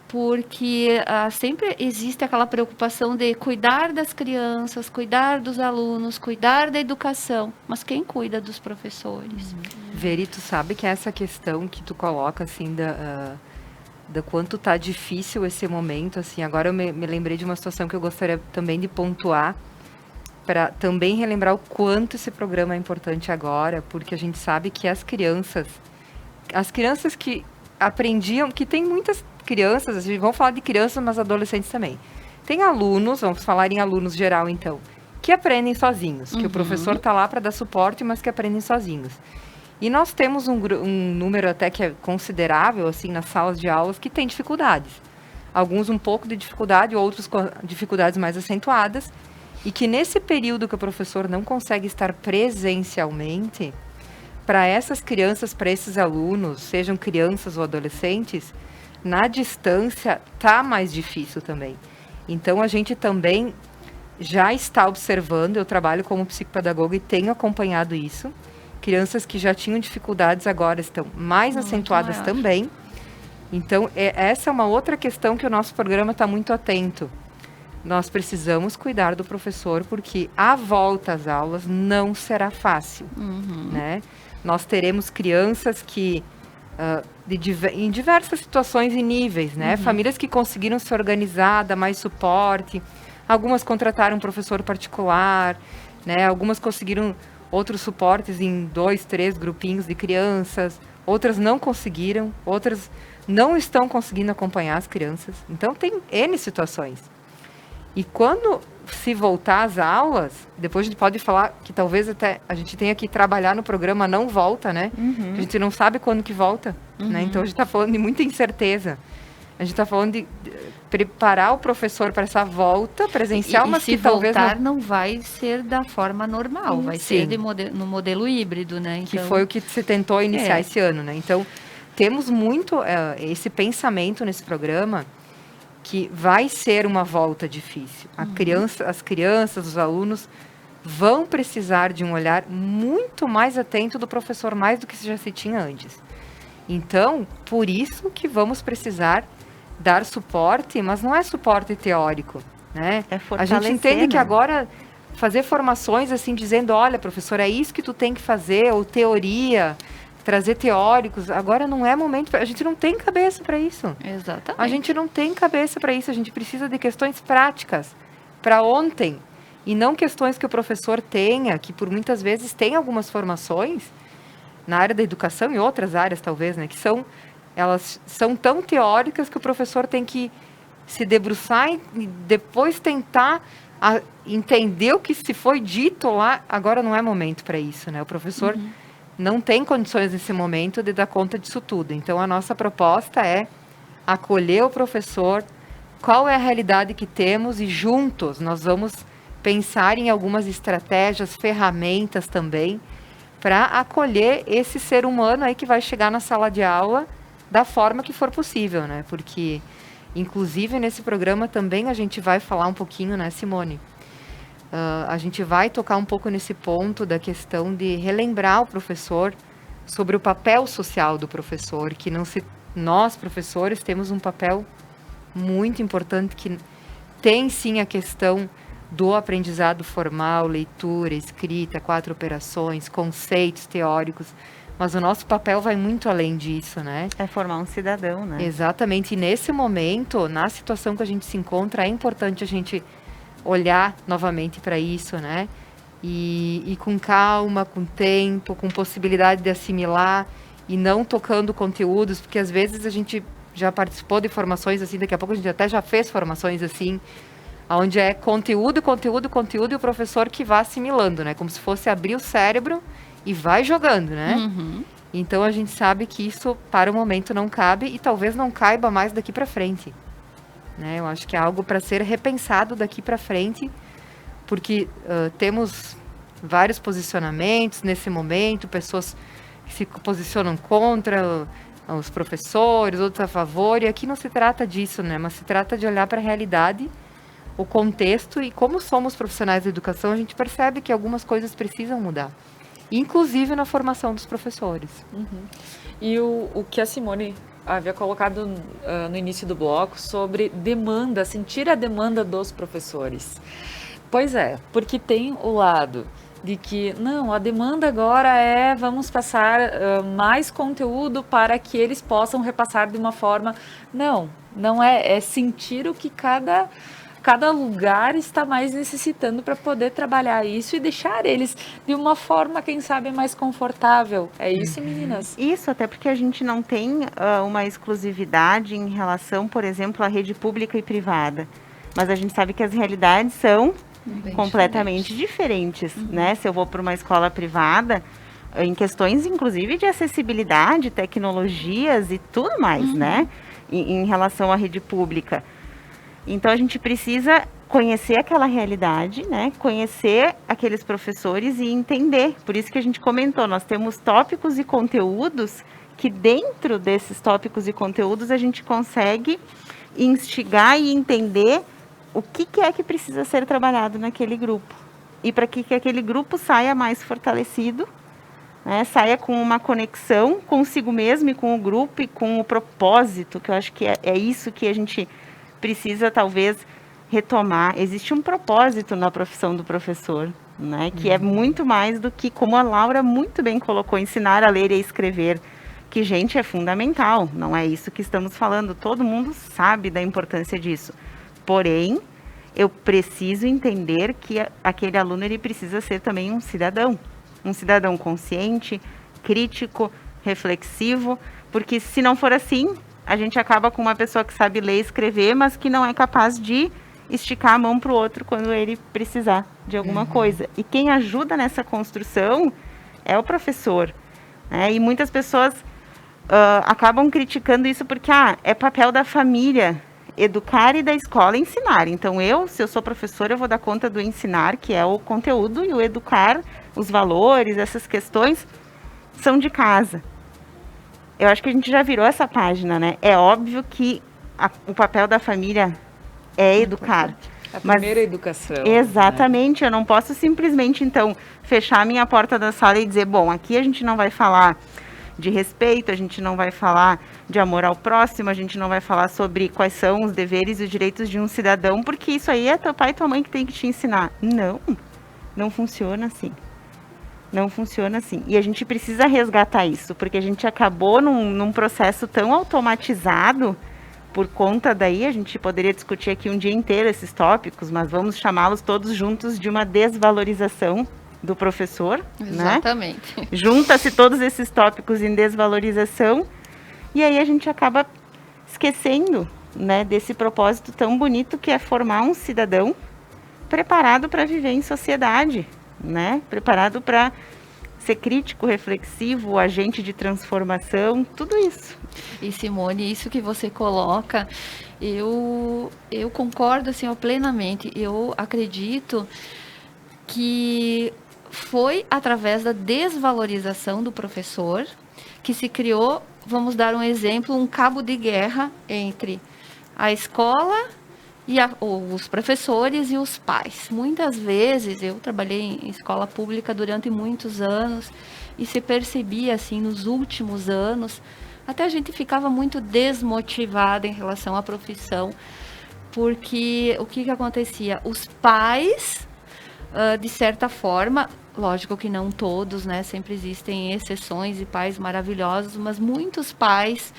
porque sempre existe aquela preocupação de cuidar das crianças, cuidar dos alunos, cuidar da educação, mas quem cuida dos professores? Veri, tu sabe que essa questão que tu coloca, assim, da quanto tá difícil esse momento, assim, agora eu me lembrei de uma situação que eu gostaria também de pontuar, para também relembrar o quanto esse programa é importante agora, porque a gente sabe que as crianças que aprendiam, que tem muitas crianças, a gente vamos falar de crianças, mas adolescentes também. Tem alunos, vamos falar em alunos geral então, que aprendem sozinhos, que o professor está lá para dar suporte, mas que aprendem sozinhos. E nós temos um número até que é considerável, assim, nas salas de aulas, que tem dificuldades. Alguns um pouco de dificuldade, outros com dificuldades mais acentuadas, e que nesse período que o professor não consegue estar presencialmente, para essas crianças, para esses alunos, sejam crianças ou adolescentes, na distância tá mais difícil também. Então, a gente também já está observando, eu trabalho como psicopedagoga e tenho acompanhado isso. Crianças que já tinham dificuldades agora estão mais acentuadas também. Então, essa é uma outra questão que o nosso programa está muito atento. Nós precisamos cuidar do professor, porque a volta às aulas não será fácil, né? Nós teremos crianças que, em diversas situações e níveis, né? Famílias que conseguiram se organizar, dar mais suporte. Algumas contrataram um professor particular, né? Algumas conseguiram outros suportes em 2, 3 grupinhos de crianças. Outras não conseguiram, outras não estão conseguindo acompanhar as crianças. Então, tem N situações. E quando se voltar às aulas, depois a gente pode falar que talvez até a gente tenha que trabalhar no programa não volta, né? A gente não sabe quando que volta, né? Então a gente está falando de muita incerteza. A gente está falando de preparar o professor para essa volta presencial, mas que talvez não vai ser da forma normal, vai ser no modelo híbrido, né? Então, que foi o que se tentou iniciar esse ano, né? Então, temos muito esse pensamento nesse programa que vai ser uma volta difícil. As crianças, os alunos vão precisar de um olhar muito mais atento do professor, mais do que já se tinha antes. Então, por isso que vamos precisar dar suporte, mas não é suporte teórico, né? A gente entende que agora fazer formações assim, dizendo, olha, professor, é isso que tu tem que fazer, ou teoria, trazer teóricos, agora não é momento, a gente não tem cabeça para isso. Exatamente. A gente não tem cabeça para isso, a gente precisa de questões práticas, para ontem, e não questões que o professor tenha, que por muitas vezes tem algumas formações, na área da educação e outras áreas talvez, né, que elas são tão teóricas que o professor tem que se debruçar e depois tentar entender o que se foi dito lá. Agora não é momento para isso, né? O professor não tem condições nesse momento de dar conta disso tudo. Então, a nossa proposta é acolher o professor, qual é a realidade que temos e juntos nós vamos pensar em algumas estratégias, ferramentas também, para acolher esse ser humano aí que vai chegar na sala de aula da forma que for possível, né? Porque, inclusive, nesse programa também a gente vai falar um pouquinho, né, Simone? A gente vai tocar um pouco nesse ponto da questão de relembrar o professor sobre o papel social do professor, que nós, professores, temos um papel muito importante, que tem, sim, a questão do aprendizado formal, leitura, escrita, 4 operações, conceitos teóricos, mas o nosso papel vai muito além disso, né? É formar um cidadão, né? Exatamente. E nesse momento, na situação que a gente se encontra, é importante a gente olhar novamente para isso, né? E com calma, com tempo, com possibilidade de assimilar e não tocando conteúdos, porque às vezes a gente já participou de formações assim, daqui a pouco a gente até já fez formações assim, onde é conteúdo, e o professor que vai assimilando, né? Como se fosse abrir o cérebro e vai jogando, né? Então a gente sabe que isso para o momento não cabe e talvez não caiba mais daqui para frente, né? Eu acho que é algo para ser repensado daqui para frente, porque temos vários posicionamentos nesse momento, pessoas que se posicionam contra os professores, outros a favor, e aqui não se trata disso, né? Mas se trata de olhar para a realidade, o contexto, e como somos profissionais da educação, a gente percebe que algumas coisas precisam mudar, inclusive na formação dos professores. E o que a Simone havia colocado no início do bloco sobre demanda, sentir a demanda dos professores. Pois é, porque tem o lado de que, não, a demanda agora é, vamos passar mais conteúdo para que eles possam repassar de uma forma... Não é sentir o que cada lugar está mais necessitando para poder trabalhar isso e deixar eles de uma forma, quem sabe, mais confortável. É isso, meninas? Isso, até porque a gente não tem uma exclusividade em relação, por exemplo, à rede pública e privada. Mas a gente sabe que as realidades são completamente diferentes, né? Se eu vou para uma escola privada, em questões, inclusive, de acessibilidade, tecnologias e tudo mais, né? Em relação à rede pública. Então, a gente precisa conhecer aquela realidade, né? Conhecer aqueles professores e entender. Por isso que a gente comentou, nós temos tópicos e conteúdos que dentro desses tópicos e conteúdos a gente consegue instigar e entender o que é que precisa ser trabalhado naquele grupo. E para que aquele grupo saia mais fortalecido, né? Saia com uma conexão consigo mesmo e com o grupo e com o propósito, que eu acho que é isso que a gente precisa talvez retomar. Existe um propósito na profissão do professor, né? Que é muito mais do que, como a Laura muito bem colocou, ensinar a ler e a escrever, que, gente, é fundamental, não é isso que estamos falando, todo mundo sabe da importância disso, porém, eu preciso entender que aquele aluno, ele precisa ser também um cidadão consciente, crítico, reflexivo, porque se não for assim, a gente acaba com uma pessoa que sabe ler e escrever, mas que não é capaz de esticar a mão para o outro quando ele precisar de alguma coisa. E quem ajuda nessa construção é o professor, né? E muitas pessoas acabam criticando isso porque é papel da família educar e da escola ensinar. Então, se eu sou professora, eu vou dar conta do ensinar, que é o conteúdo, e o educar, os valores, essas questões, são de casa. Eu acho que a gente já virou essa página, né? É óbvio que o papel da família é educar. A primeira educação. Exatamente. Né? Eu não posso simplesmente, então, fechar a minha porta da sala e dizer, bom, aqui a gente não vai falar de respeito, a gente não vai falar de amor ao próximo, a gente não vai falar sobre quais são os deveres e os direitos de um cidadão, porque isso aí é teu pai e tua mãe que tem que te ensinar. Não funciona assim. Não funciona assim. E a gente precisa resgatar isso, porque a gente acabou num processo tão automatizado, por conta daí, a gente poderia discutir aqui um dia inteiro esses tópicos, mas vamos chamá-los todos juntos de uma desvalorização do professor. Exatamente. Né? Junta-se todos esses tópicos em desvalorização, e aí a gente acaba esquecendo, né, desse propósito tão bonito que é formar um cidadão preparado para viver em sociedade, né? Preparado para ser crítico, reflexivo, agente de transformação, tudo isso. E Simone, isso que você coloca, eu concordo assim, plenamente. Eu acredito que foi através da desvalorização do professor que se criou, vamos dar um exemplo, um cabo de guerra entre a escola e os professores e os pais. Muitas vezes, eu trabalhei em escola pública durante muitos anos e se percebia assim nos últimos anos, até a gente ficava muito desmotivada em relação à profissão, porque o que acontecia? Os pais, de certa forma, lógico que não todos, né? Sempre existem exceções e pais maravilhosos, mas muitos pais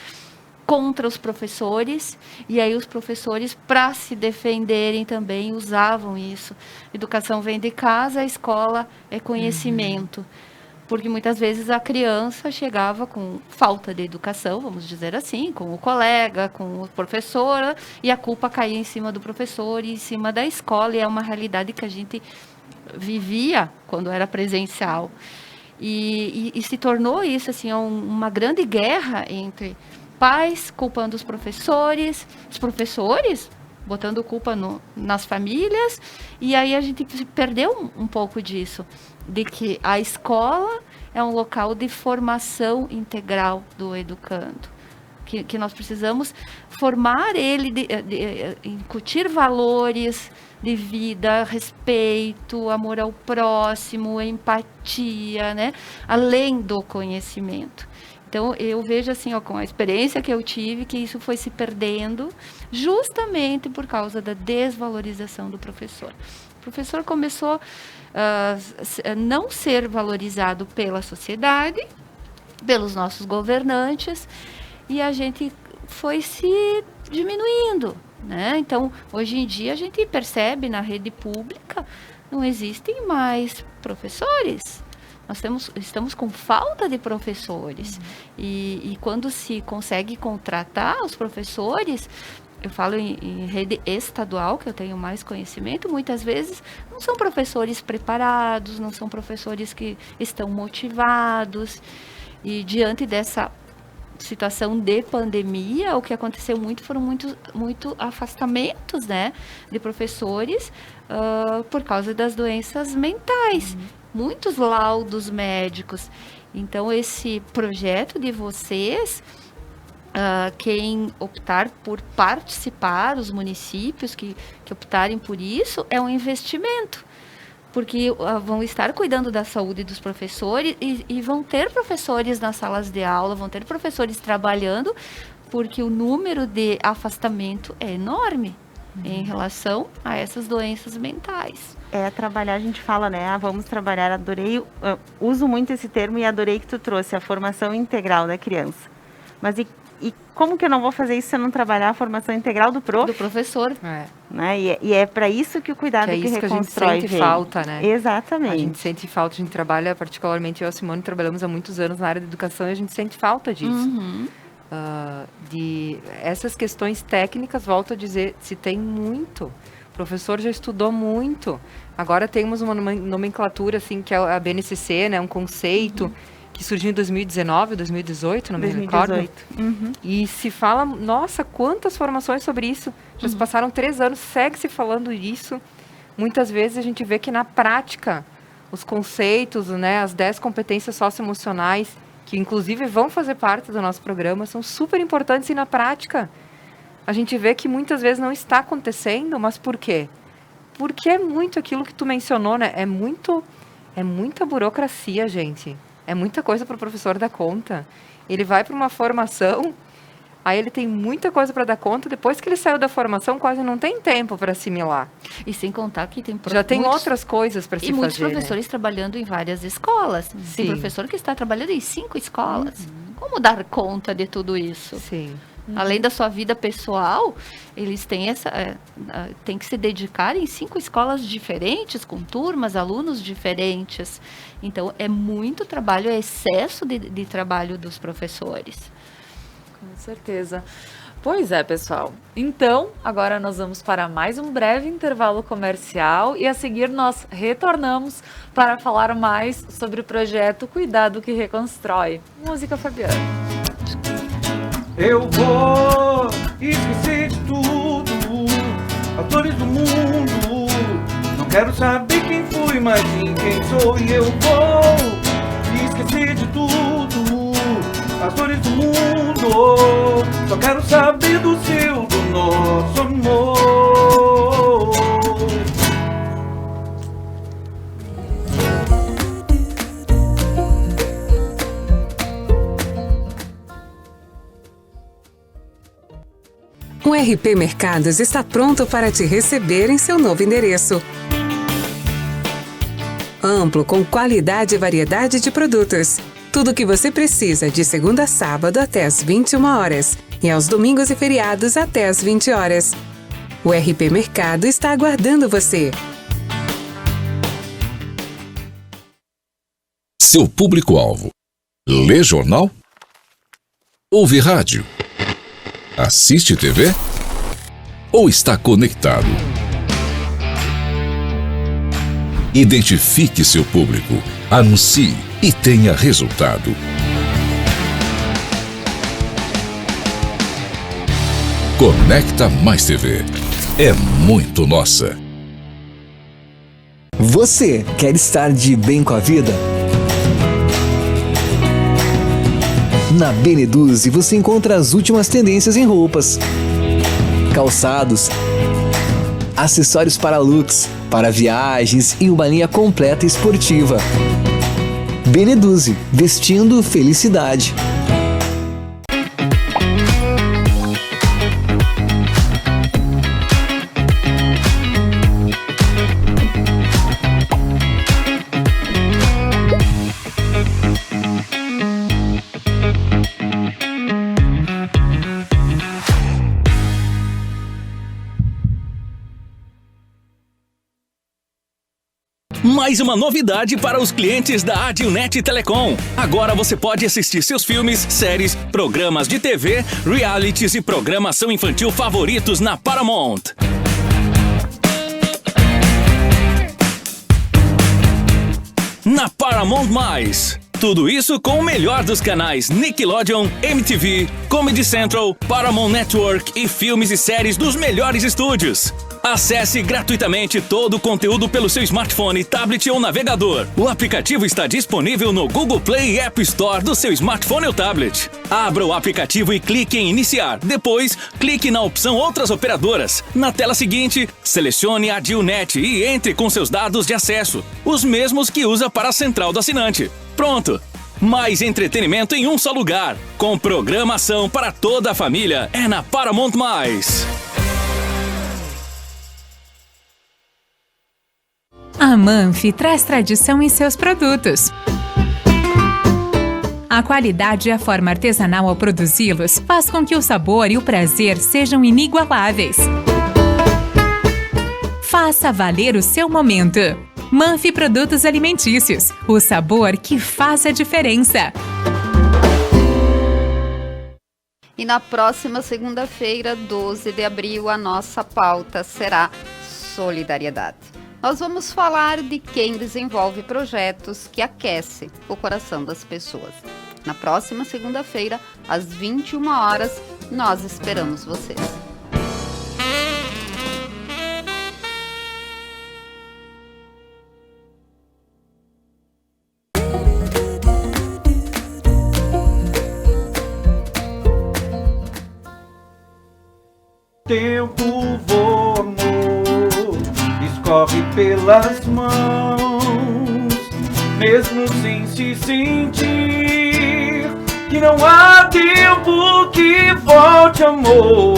contra os professores, e aí os professores, para se defenderem também, usavam isso. Educação vem de casa, a escola é conhecimento. Porque muitas vezes a criança chegava com falta de educação, vamos dizer assim, com o colega, com o professor, e a culpa caía em cima do professor e em cima da escola, e é uma realidade que a gente vivia quando era presencial. E se tornou isso, assim, uma grande guerra entre pais culpando os professores botando culpa nas famílias, e aí a gente perdeu um pouco disso, de que a escola é um local de formação integral do educando, que nós precisamos formar ele, incutir valores de vida, respeito, amor ao próximo, empatia, né? Além do conhecimento. Então, eu vejo assim, com a experiência que eu tive, que isso foi se perdendo justamente por causa da desvalorização do professor. O professor começou a não ser valorizado pela sociedade, pelos nossos governantes, e a gente foi se diminuindo, né? Então, hoje em dia, a gente percebe na rede pública, não existem mais professores. Nós estamos com falta de professores. E quando se consegue contratar os professores, eu falo em rede estadual, que eu tenho mais conhecimento, muitas vezes não são professores preparados, não são professores que estão motivados. E diante dessa situação de pandemia, o que aconteceu foram muito afastamentos, né, de professores por causa das doenças mentais. Muitos laudos médicos. Então, esse projeto de vocês, quem optar por participar, os municípios que optarem por isso, é um investimento. Porque vão estar cuidando da saúde dos professores e vão ter professores nas salas de aula, vão ter professores trabalhando, porque o número de afastamento é enorme em relação a essas doenças mentais. Trabalhar, a gente fala, né? Vamos trabalhar, adorei, uso muito esse termo e adorei que tu trouxe, a formação integral da criança. Mas e como que eu não vou fazer isso se eu não trabalhar a formação integral do professor? Né? E é para isso que o cuidado que reconstrói a gente sente falta, né? Exatamente. A gente sente falta, a gente trabalha, particularmente eu e a Simone, trabalhamos há muitos anos na área da educação e a gente sente falta disso. De essas questões técnicas, volto a dizer, se tem muito. professor já estudou muito. Agora temos uma nomenclatura, assim, que é a BNCC, né? Um conceito que surgiu em 2019, 2018, não me recordo. E se fala, nossa, quantas formações sobre isso. Já se passaram 3 anos, segue-se falando isso. Muitas vezes a gente vê que na prática, os conceitos, né, as 10 competências socioemocionais, que inclusive vão fazer parte do nosso programa, são super importantes e na prática a gente vê que muitas vezes não está acontecendo, mas por quê? Porque é muito aquilo que tu mencionou, né? É muita burocracia, gente. É muita coisa para o professor dar conta. Ele vai para uma formação, aí ele tem muita coisa para dar conta, depois que ele saiu da formação, quase não tem tempo para assimilar. E sem contar que tem já tem outras coisas para se fazer. E muitos professores trabalhando em várias escolas. Tem professor que está trabalhando em 5 escolas. Como dar conta de tudo isso? Sim. Além da sua vida pessoal, eles têm tem que se dedicar em 5 escolas diferentes, com turmas, alunos diferentes. Então, é muito trabalho, é excesso de trabalho dos professores. Com certeza. Pois é, pessoal. Então, agora nós vamos para mais um breve intervalo comercial e a seguir nós retornamos para falar mais sobre o projeto Cuidado que Reconstrói. Música, Fabiana. Eu vou esquecer de tudo, autores do mundo. Não quero saber quem fui, mas sim quem sou. E eu vou esquecer de tudo, autores do mundo. Só quero saber do seu, do nosso amor. O RP Mercados está pronto para te receber em seu novo endereço. Amplo, com qualidade e variedade de produtos. Tudo o que você precisa de segunda a sábado até às 21 horas e aos domingos e feriados até às 20 horas. O RP Mercado está aguardando você. Seu público-alvo: lê jornal? Ouve rádio? Assiste TV? Ou está conectado? Identifique seu público, anuncie e tenha resultado. Conecta Mais TV. É muito nossa. Você quer estar de bem com a vida? Na Beneduzzi você encontra as últimas tendências em roupas, calçados, acessórios para looks, para viagens e uma linha completa esportiva. Beneduzzi, vestindo felicidade. Mais uma novidade para os clientes da Adilnet Telecom. Agora você pode assistir seus filmes, séries, programas de TV, realities e programação infantil favoritos na Paramount. Na Paramount+. Tudo isso com o melhor dos canais Nickelodeon, MTV, Comedy Central, Paramount Network e filmes e séries dos melhores estúdios. Acesse gratuitamente todo o conteúdo pelo seu smartphone, tablet ou navegador. O aplicativo está disponível no Google Play e App Store do seu smartphone ou tablet. Abra o aplicativo e clique em iniciar. Depois, clique na opção Outras Operadoras. Na tela seguinte, selecione a Adilnet e entre com seus dados de acesso, os mesmos que usa para a central do assinante. Pronto! Mais entretenimento em um só lugar. Com programação para toda a família. É na Paramount+. A Manfi traz tradição em seus produtos. A qualidade e a forma artesanal ao produzi-los faz com que o sabor e o prazer sejam inigualáveis. Faça valer o seu momento. Manfi Produtos Alimentícios, o sabor que faz a diferença. E na próxima segunda-feira, 12 de abril, a nossa pauta será solidariedade. Nós vamos falar de quem desenvolve projetos que aquecem o coração das pessoas. Na próxima segunda-feira, às 21 horas, nós esperamos vocês. Tempo voa, amor, escorre pelas mãos, mesmo sem se sentir que não há tempo que volte, amor.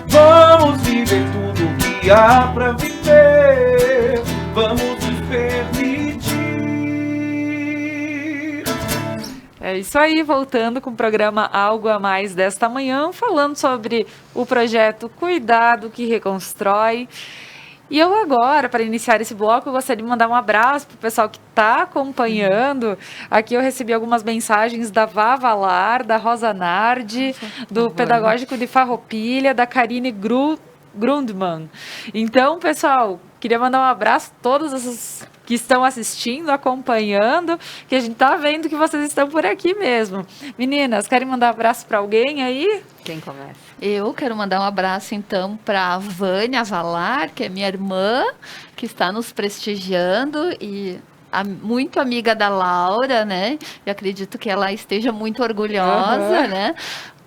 Vamos viver tudo que há pra viver, vamos nos permitir. É isso aí, voltando com o programa Algo a Mais desta manhã, falando sobre o projeto Cuidado que Reconstrói. E eu agora, para iniciar esse bloco, eu gostaria de mandar um abraço para o pessoal que está acompanhando. Aqui eu recebi algumas mensagens da Vava Lar, da Rosa Nardi, do Pedagógico de Farroupilha, da Karine Grundmann. Então, pessoal, queria mandar um abraço a todos esses que estão assistindo, acompanhando, que a gente tá vendo que vocês estão por aqui mesmo. Meninas, querem mandar um abraço para alguém aí? Quem começa? Eu quero mandar um abraço, então, para a Vânia Valar, que é minha irmã, que está nos prestigiando e muito amiga da Laura, né? E acredito que ela esteja muito orgulhosa, né?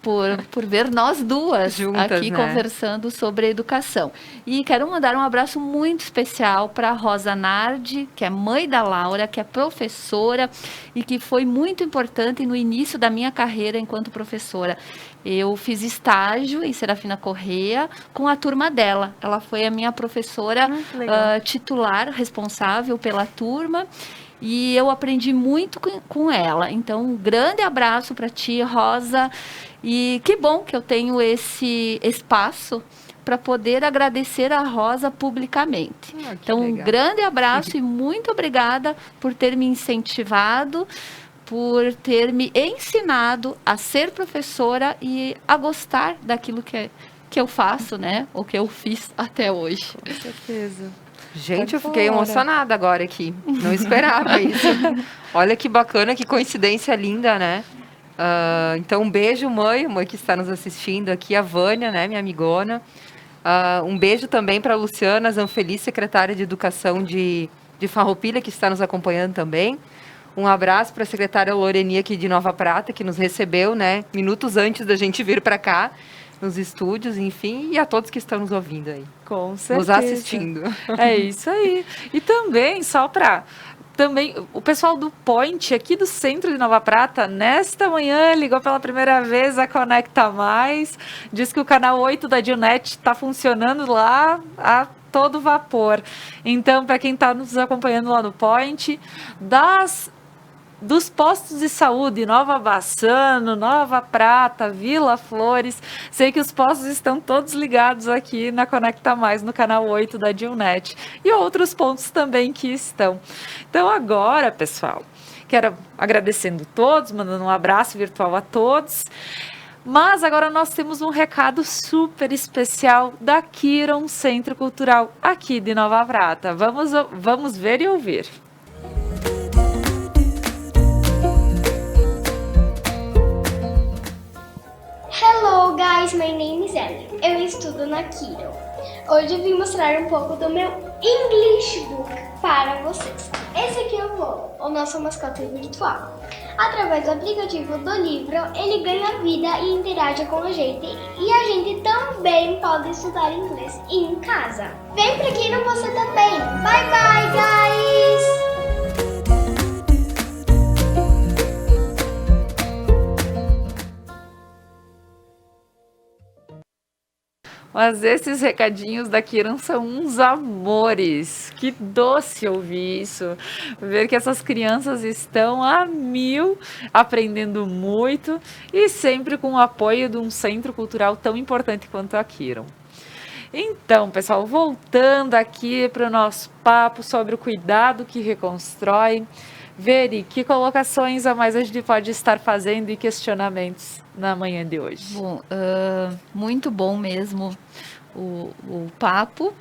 Por ver nós duas juntas, aqui, né, conversando sobre educação. E quero mandar um abraço muito especial para a Rosa Nardi, que é mãe da Laura, que é professora e que foi muito importante no início da minha carreira enquanto professora. Eu fiz estágio em Serafina Corrêa com a turma dela. Ela foi a minha professora titular, responsável pela turma. E eu aprendi muito com ela. Então, um grande abraço para ti, Rosa. E que bom que eu tenho esse espaço para poder agradecer a Rosa publicamente. Então, legal. Um grande abraço e muito obrigada por ter me incentivado, por ter me ensinado a ser professora e a gostar daquilo que eu faço, né? O que eu fiz até hoje. Com certeza. Gente, eu fiquei emocionada agora aqui. Não esperava isso. Olha que bacana, que coincidência linda, né? Então, um beijo, mãe que está nos assistindo aqui, a Vânia, né, minha amigona. Um beijo também para a Luciana Zanfeliz, secretária de Educação de Farroupilha, que está nos acompanhando também. Um abraço para a secretária Loreni aqui de Nova Prata, que nos recebeu, né, minutos antes da gente vir para cá, nos estúdios, enfim, e a todos que estão nos ouvindo aí. Com certeza. Nos assistindo. É isso aí. E também, só para... Também, o pessoal do Point, aqui do centro de Nova Prata, nesta manhã ligou pela primeira vez a Conecta Mais. Diz que o canal 8 da Dionet está funcionando lá a todo vapor. Então, para quem está nos acompanhando lá no Point, dos postos de saúde, Nova Bassano, Nova Prata, Vila Flores, sei que os postos estão todos ligados aqui na Conecta Mais, no canal 8 da Dionet. E outros pontos também que estão. Então agora, pessoal, quero agradecendo todos, mandando um abraço virtual a todos. Mas agora nós temos um recado super especial da Kiron Centro Cultural, aqui de Nova Prata. Vamos ver e ouvir. Hello guys, my name is Ellie. Eu estudo na Kiron. Hoje eu vim mostrar um pouco do meu English Book para vocês. Esse aqui é o nosso mascote virtual. Através do aplicativo do livro, ele ganha vida e interage com a gente. E a gente também pode estudar inglês em casa. Vem pra Kiron você também. Bye bye, guys! Mas esses recadinhos da Kiron são uns amores. Que doce ouvir isso. Ver que essas crianças estão a mil, aprendendo muito e sempre com o apoio de um centro cultural tão importante quanto a Kiron. Então, pessoal, voltando aqui para o nosso papo sobre o cuidado que reconstrói. Veri, que colocações a mais a gente pode estar fazendo e questionamentos na manhã de hoje? Bom, muito bom mesmo o papo.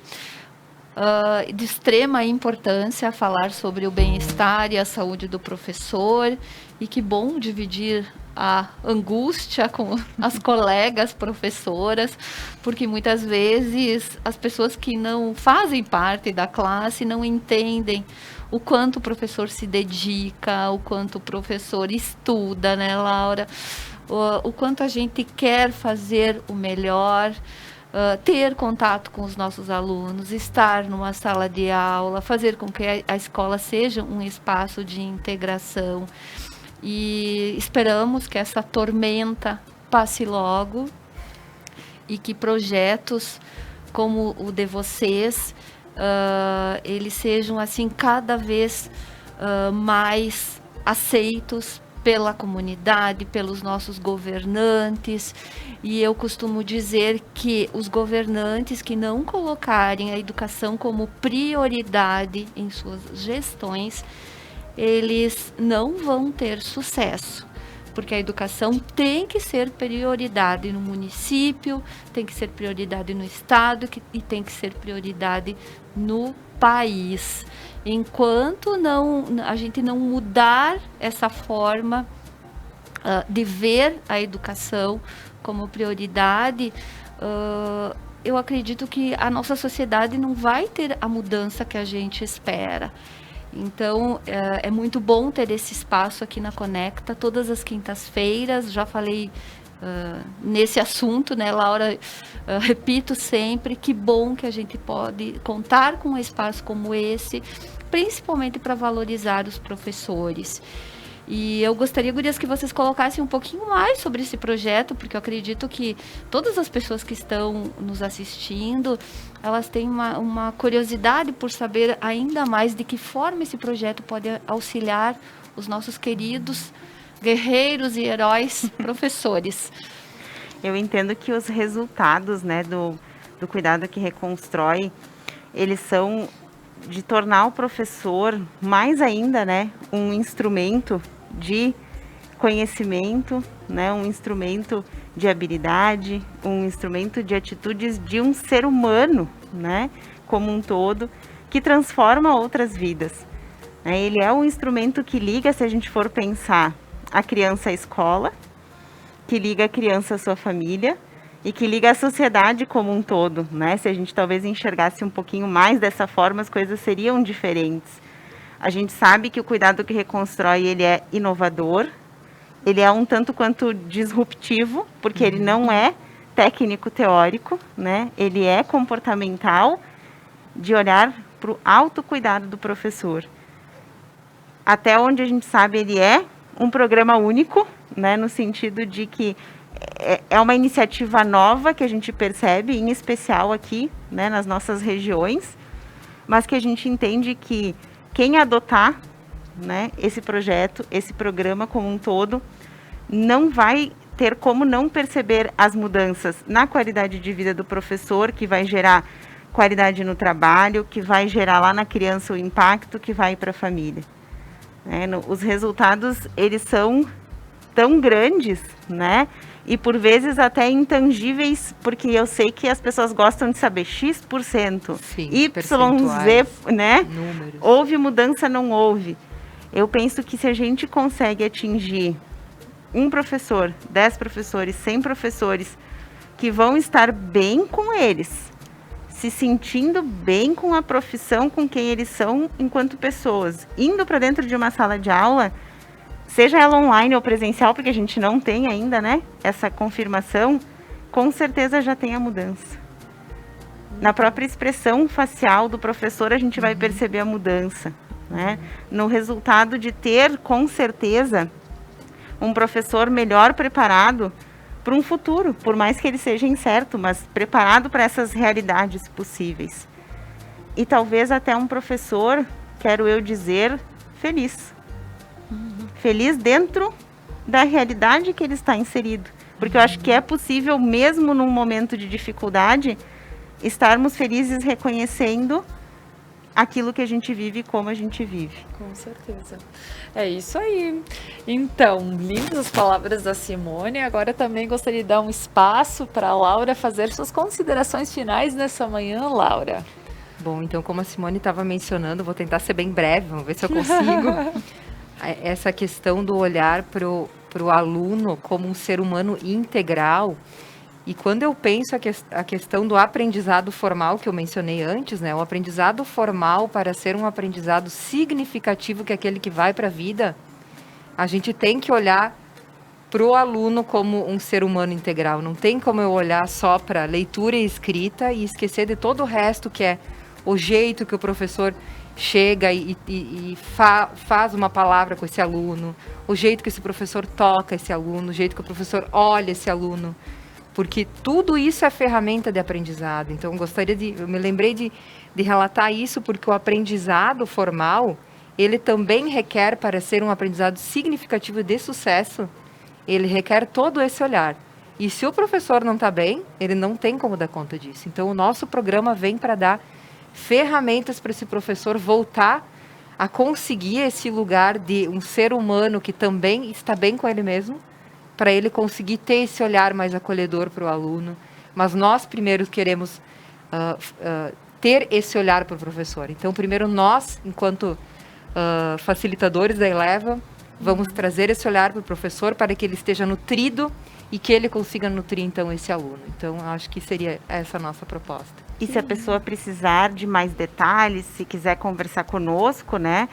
de extrema importância falar sobre o bem-estar e a saúde do professor, e que bom dividir a angústia com as colegas professoras, porque muitas vezes as pessoas que não fazem parte da classe não entendem o quanto o professor se dedica, o quanto o professor estuda, né, Laura? O quanto a gente quer fazer o melhor, ter contato com os nossos alunos, estar numa sala de aula, fazer com que a escola seja um espaço de integração. E esperamos que essa tormenta passe logo e que projetos como o de vocês, eles sejam assim cada vez mais aceitos pela comunidade, pelos nossos governantes. E eu costumo dizer que os governantes que não colocarem a educação como prioridade em suas gestões, eles não vão ter sucesso, porque a educação tem que ser prioridade no município, tem que ser prioridade no estado e tem que ser prioridade no país. Enquanto a gente não mudar essa forma de ver a educação como prioridade, eu acredito que a nossa sociedade não vai ter a mudança que a gente espera. Então, é muito bom ter esse espaço aqui na Conecta, todas as quintas-feiras. Já falei nesse assunto, né, Laura? Repito sempre, que bom que a gente pode contar com um espaço como esse, principalmente para valorizar os professores. E eu gostaria, gurias, que vocês colocassem um pouquinho mais sobre esse projeto, porque eu acredito que todas as pessoas que estão nos assistindo, elas têm uma curiosidade por saber ainda mais de que forma esse projeto pode auxiliar os nossos queridos guerreiros e heróis professores. Eu entendo que os resultados, né, do cuidado que reconstrói, eles são de tornar o professor mais ainda, né, um instrumento de conhecimento, né, um instrumento de habilidade, um instrumento de atitudes de um ser humano, né, como um todo, que transforma outras vidas. Ele é um instrumento que liga, se a gente for pensar, a criança à escola, que liga a criança à sua família e que liga a sociedade como um todo, né? Se a gente talvez enxergasse um pouquinho mais dessa forma, as coisas seriam diferentes. A gente sabe que o cuidado que reconstrói, ele é inovador, ele é um tanto quanto disruptivo, porque ele não é técnico-teórico, né? Ele é comportamental, de olhar para o autocuidado do professor. Até onde a gente sabe, ele é um programa único, né? No sentido de que é uma iniciativa nova que a gente percebe, em especial aqui, né, nas nossas regiões, mas que a gente entende que quem adotar, né, esse projeto, esse programa como um todo, não vai ter como não perceber as mudanças na qualidade de vida do professor, que vai gerar qualidade no trabalho, que vai gerar lá na criança o impacto que vai para a família. Os resultados, eles são tão grandes, né? E por vezes até intangíveis, porque eu sei que as pessoas gostam de saber X%, Sim, YZ, né? Números. Houve mudança, não houve. Eu penso que se a gente consegue atingir um professor, 10 professores, 100 professores, que vão estar bem com eles, se sentindo bem com a profissão, com quem eles são enquanto pessoas, indo para dentro de uma sala de aula, seja ela online ou presencial, porque a gente não tem ainda, né, essa confirmação, com certeza já tem a mudança. Na própria expressão facial do professor, a gente vai perceber a mudança, né? No resultado de ter, com certeza, um professor melhor preparado para um futuro, por mais que ele seja incerto, mas preparado para essas realidades possíveis. E talvez até um professor, quero eu dizer, feliz. Feliz dentro da realidade que ele está inserido. Porque eu acho que é possível, mesmo num momento de dificuldade, estarmos felizes reconhecendo aquilo que a gente vive e como a gente vive. Com certeza. É isso aí. Então, lindas as palavras da Simone. Agora também gostaria de dar um espaço para a Laura fazer suas considerações finais nessa manhã, Laura. Bom, então como a Simone estava mencionando, vou tentar ser bem breve, vamos ver se eu consigo. Essa questão do olhar para o aluno como um ser humano integral. E quando eu penso a questão do aprendizado formal, que eu mencionei antes, né? O aprendizado formal, para ser um aprendizado significativo, que é aquele que vai para a vida, a gente tem que olhar para o aluno como um ser humano integral. Não tem como eu olhar só para leitura e escrita e esquecer de todo o resto, que é o jeito que o professor chega e faz uma palavra com esse aluno, o jeito que esse professor toca esse aluno, o jeito que o professor olha esse aluno. Porque tudo isso é ferramenta de aprendizado. Então, eu me lembrei de relatar isso, porque o aprendizado formal, ele também requer, para ser um aprendizado significativo de sucesso, ele requer todo esse olhar. E se o professor não está bem, ele não tem como dar conta disso. Então, o nosso programa vem para dar ferramentas para esse professor voltar a conseguir esse lugar de um ser humano que também está bem com ele mesmo, para ele conseguir ter esse olhar mais acolhedor para o aluno. Mas nós primeiro queremos ter esse olhar para o professor. Então, primeiro nós, enquanto facilitadores da Eleva, vamos trazer esse olhar para o professor para que ele esteja nutrido e que ele consiga nutrir, então, esse aluno. Então, acho que seria essa a nossa proposta. E se a pessoa precisar de mais detalhes, se quiser conversar conosco, né?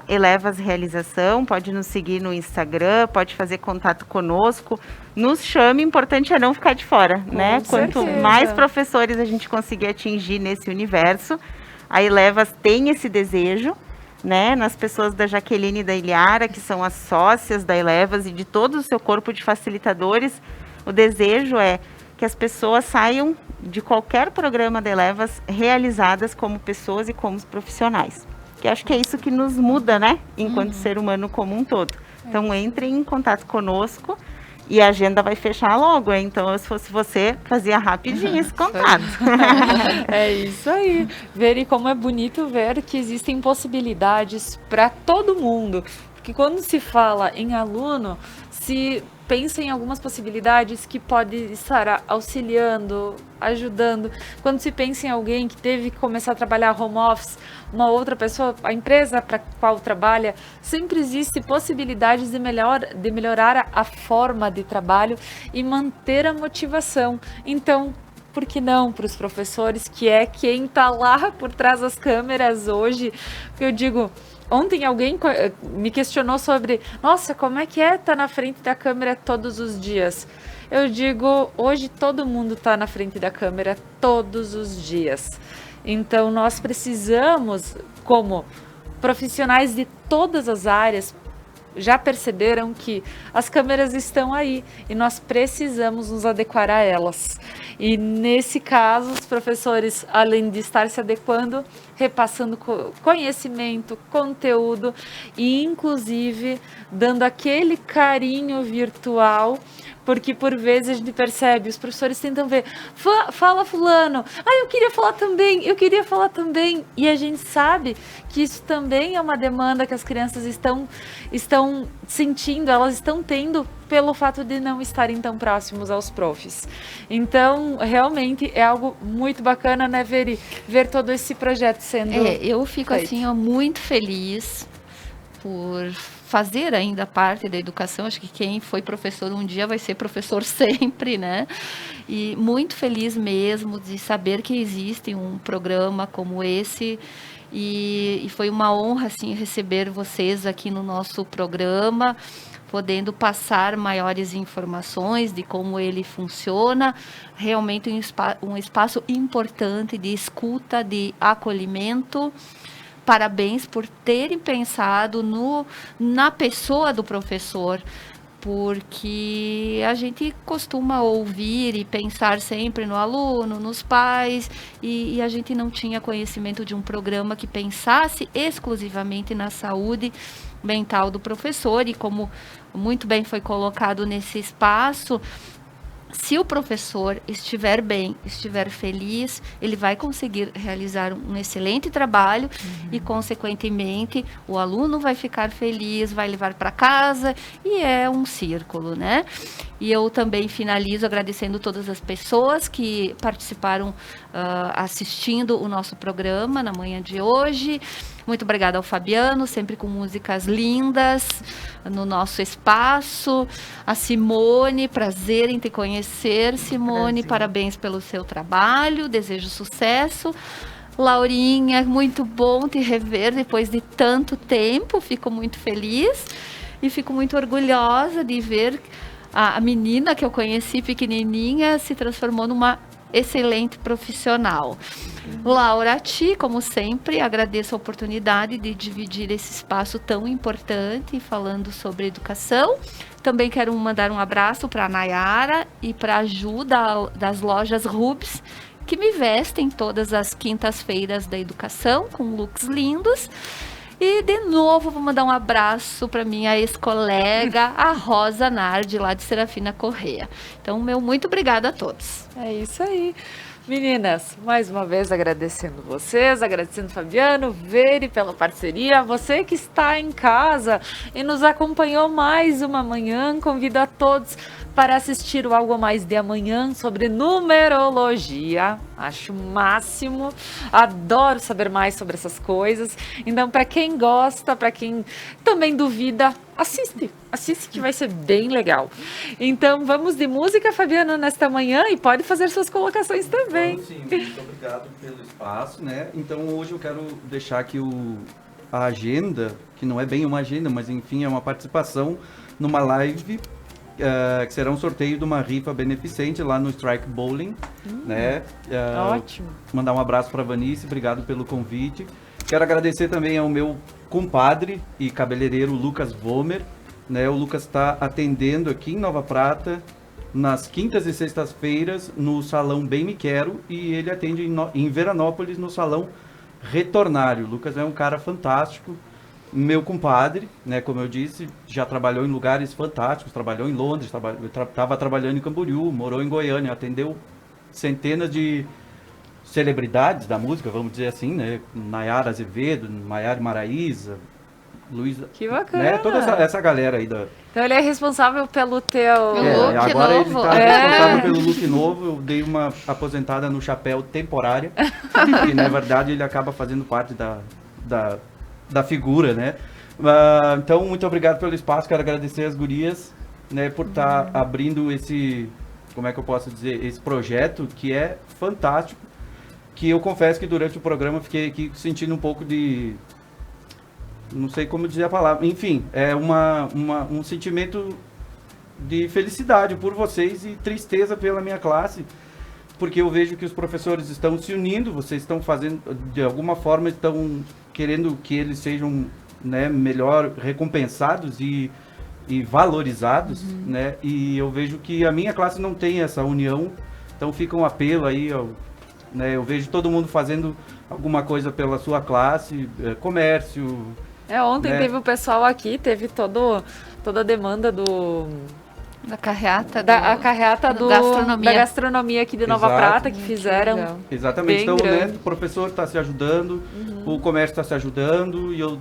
@elevasrealização, pode nos seguir no Instagram, pode fazer contato conosco, nos chame, importante é não ficar de fora, né? Quanto mais professores a gente conseguir atingir nesse universo, a Elevas tem esse desejo, né? Nas pessoas da Jaqueline e da Iliara, que são as sócias da Elevas e de todo o seu corpo de facilitadores, o desejo é que as pessoas saiam de qualquer programa da Elevas realizadas como pessoas e como profissionais. Que acho que é isso que nos muda, né? Enquanto ser humano como um todo. Então, entrem em contato conosco e a agenda vai fechar logo. Então, se fosse você, fazia rapidinho esse contato. É isso aí. Veri, como é bonito ver que existem possibilidades para todo mundo. Porque quando se fala em aluno, se pensa em algumas possibilidades que pode estar auxiliando, ajudando. Quando se pensa em alguém que teve que começar a trabalhar home office, uma outra pessoa, a empresa para a qual trabalha, sempre existe possibilidades de melhorar a forma de trabalho e manter a motivação. Então, por que não para os professores, que é quem está lá por trás das câmeras hoje? Porque eu digo... Ontem alguém me questionou sobre, nossa, como é que estar na frente da câmera todos os dias? Eu digo, hoje todo mundo está na frente da câmera todos os dias. Então, nós precisamos, como profissionais de todas as áreas, já perceberam que as câmeras estão aí e nós precisamos nos adequar a elas. E nesse caso, os professores, além de estar se adequando, repassando conhecimento, conteúdo e, inclusive, dando aquele carinho virtual, porque por vezes a gente percebe, os professores tentam ver, fala fulano, eu queria falar também, e a gente sabe que isso também é uma demanda que as crianças estão sentindo, elas estão tendo pelo fato de não estarem tão próximos aos profs. Então, realmente é algo muito bacana, né, Veri, ver todo esse projeto sendo eu fico feito. assim, muito feliz por fazer ainda parte da educação. Acho que quem foi professor um dia vai ser professor sempre, né? E muito feliz mesmo de saber que existe um programa como esse. E foi uma honra, assim, receber vocês aqui no nosso programa, podendo passar maiores informações de como ele funciona. Realmente um espaço importante de escuta, de acolhimento. Parabéns por terem pensado na pessoa do professor, porque a gente costuma ouvir e pensar sempre no aluno, nos pais, e a gente não tinha conhecimento de um programa que pensasse exclusivamente na saúde mental do professor. E como muito bem foi colocado nesse espaço, se o professor estiver bem, estiver feliz, ele vai conseguir realizar um excelente trabalho e, consequentemente, o aluno vai ficar feliz, vai levar para casa e é um círculo, né? E eu também finalizo agradecendo todas as pessoas que participaram assistindo o nosso programa na manhã de hoje. Muito obrigada ao Fabiano, sempre com músicas lindas no nosso espaço. A Simone, prazer em te conhecer, Simone. Parabéns pelo seu trabalho, desejo sucesso. Laurinha, muito bom te rever depois de tanto tempo, fico muito feliz e fico muito orgulhosa de ver a menina que eu conheci pequenininha se transformou numa excelente profissional. Laura, a ti, como sempre, agradeço a oportunidade de dividir esse espaço tão importante falando sobre educação. Também quero mandar um abraço para a Nayara e para a Ju das lojas Rubs, que me vestem todas as quintas-feiras da educação com looks lindos. E, de novo, vou mandar um abraço para minha ex-colega, a Rosa Nardi, lá de Serafina Corrêa. Então, muito obrigada a todos. É isso aí. Meninas, mais uma vez agradecendo vocês, agradecendo Fabiano, Veri pela parceria, você que está em casa e nos acompanhou mais uma manhã, convido a todos para assistir o Algo a Mais de amanhã sobre numerologia. Acho o máximo, adoro saber mais sobre essas coisas. Então, para quem gosta, para quem também duvida, assiste que vai ser bem legal. Então, vamos de música, Fabiano, nesta manhã, e pode fazer suas colocações também. Sim, muito obrigado pelo espaço, né? Então, hoje eu quero deixar aqui a agenda, que não é bem uma agenda, mas enfim, é uma participação numa live que será um sorteio de uma rifa beneficente lá no Strike Bowling, né? Ótimo. Mandar um abraço para a Vanice, obrigado pelo convite. Quero agradecer também ao meu compadre e cabeleireiro Lucas Vomer, né? O Lucas está atendendo aqui em Nova Prata nas quintas e sextas-feiras no Salão Bem Me Quero, e ele atende em Veranópolis no Salão Retornário. O Lucas é um cara fantástico. Meu compadre, né, como eu disse, já trabalhou em lugares fantásticos, trabalhou em Londres, estava trabalhando em Camboriú, morou em Goiânia, atendeu centenas de celebridades da música, vamos dizer assim, né, Nayara Azevedo, Maiara Maraíza, Luísa... Que bacana! Né, toda essa galera aí da... Então ele é responsável pelo teu look agora novo. Ele está responsável pelo look novo. Eu dei uma aposentada no chapéu temporária, e na verdade ele acaba fazendo parte da figura, né? Então, muito obrigado pelo espaço, quero agradecer as gurias, né, por estar abrindo esse, como é que eu posso dizer, esse projeto que é fantástico, que eu confesso que durante o programa fiquei aqui sentindo um pouco de, não sei como dizer a palavra, enfim, é um sentimento de felicidade por vocês e tristeza pela minha classe, porque eu vejo que os professores estão se unindo, vocês estão fazendo, de alguma forma, estão querendo que eles sejam, né, melhor recompensados e valorizados, né? E eu vejo que a minha classe não tem essa união, então fica um apelo aí, né? Eu vejo todo mundo fazendo alguma coisa pela sua classe, comércio. Ontem, né, teve o pessoal aqui, teve toda a demanda da carreata, da gastronomia aqui de Nova Prata, que fizeram. Exatamente. Então, né, o professor está se ajudando, o comércio está se ajudando, e eu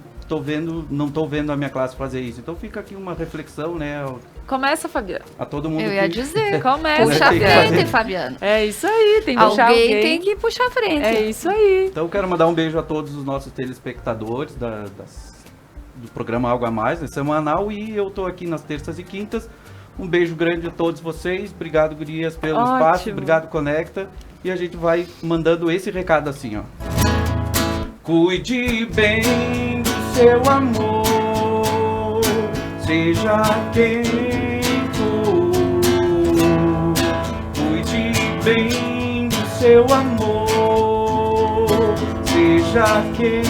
não estou vendo a minha classe fazer isso. Então fica aqui uma reflexão, né? Começa, Fabiano. A todo mundo. Eu ia dizer, começa. Puxa a frente, Fabiano. É isso aí, tem que puxar alguém. Tem que puxar a frente. É isso aí. Então quero mandar um beijo a todos os nossos telespectadores do programa Algo a Mais, né, semanal, e eu estou aqui nas terças e quintas. Um beijo grande a todos vocês. Obrigado, gurias, pelo espaço. Obrigado, Conecta. E a gente vai mandando esse recado assim, ó. Cuide bem do seu amor, seja quem for. Cuide bem do seu amor, seja quem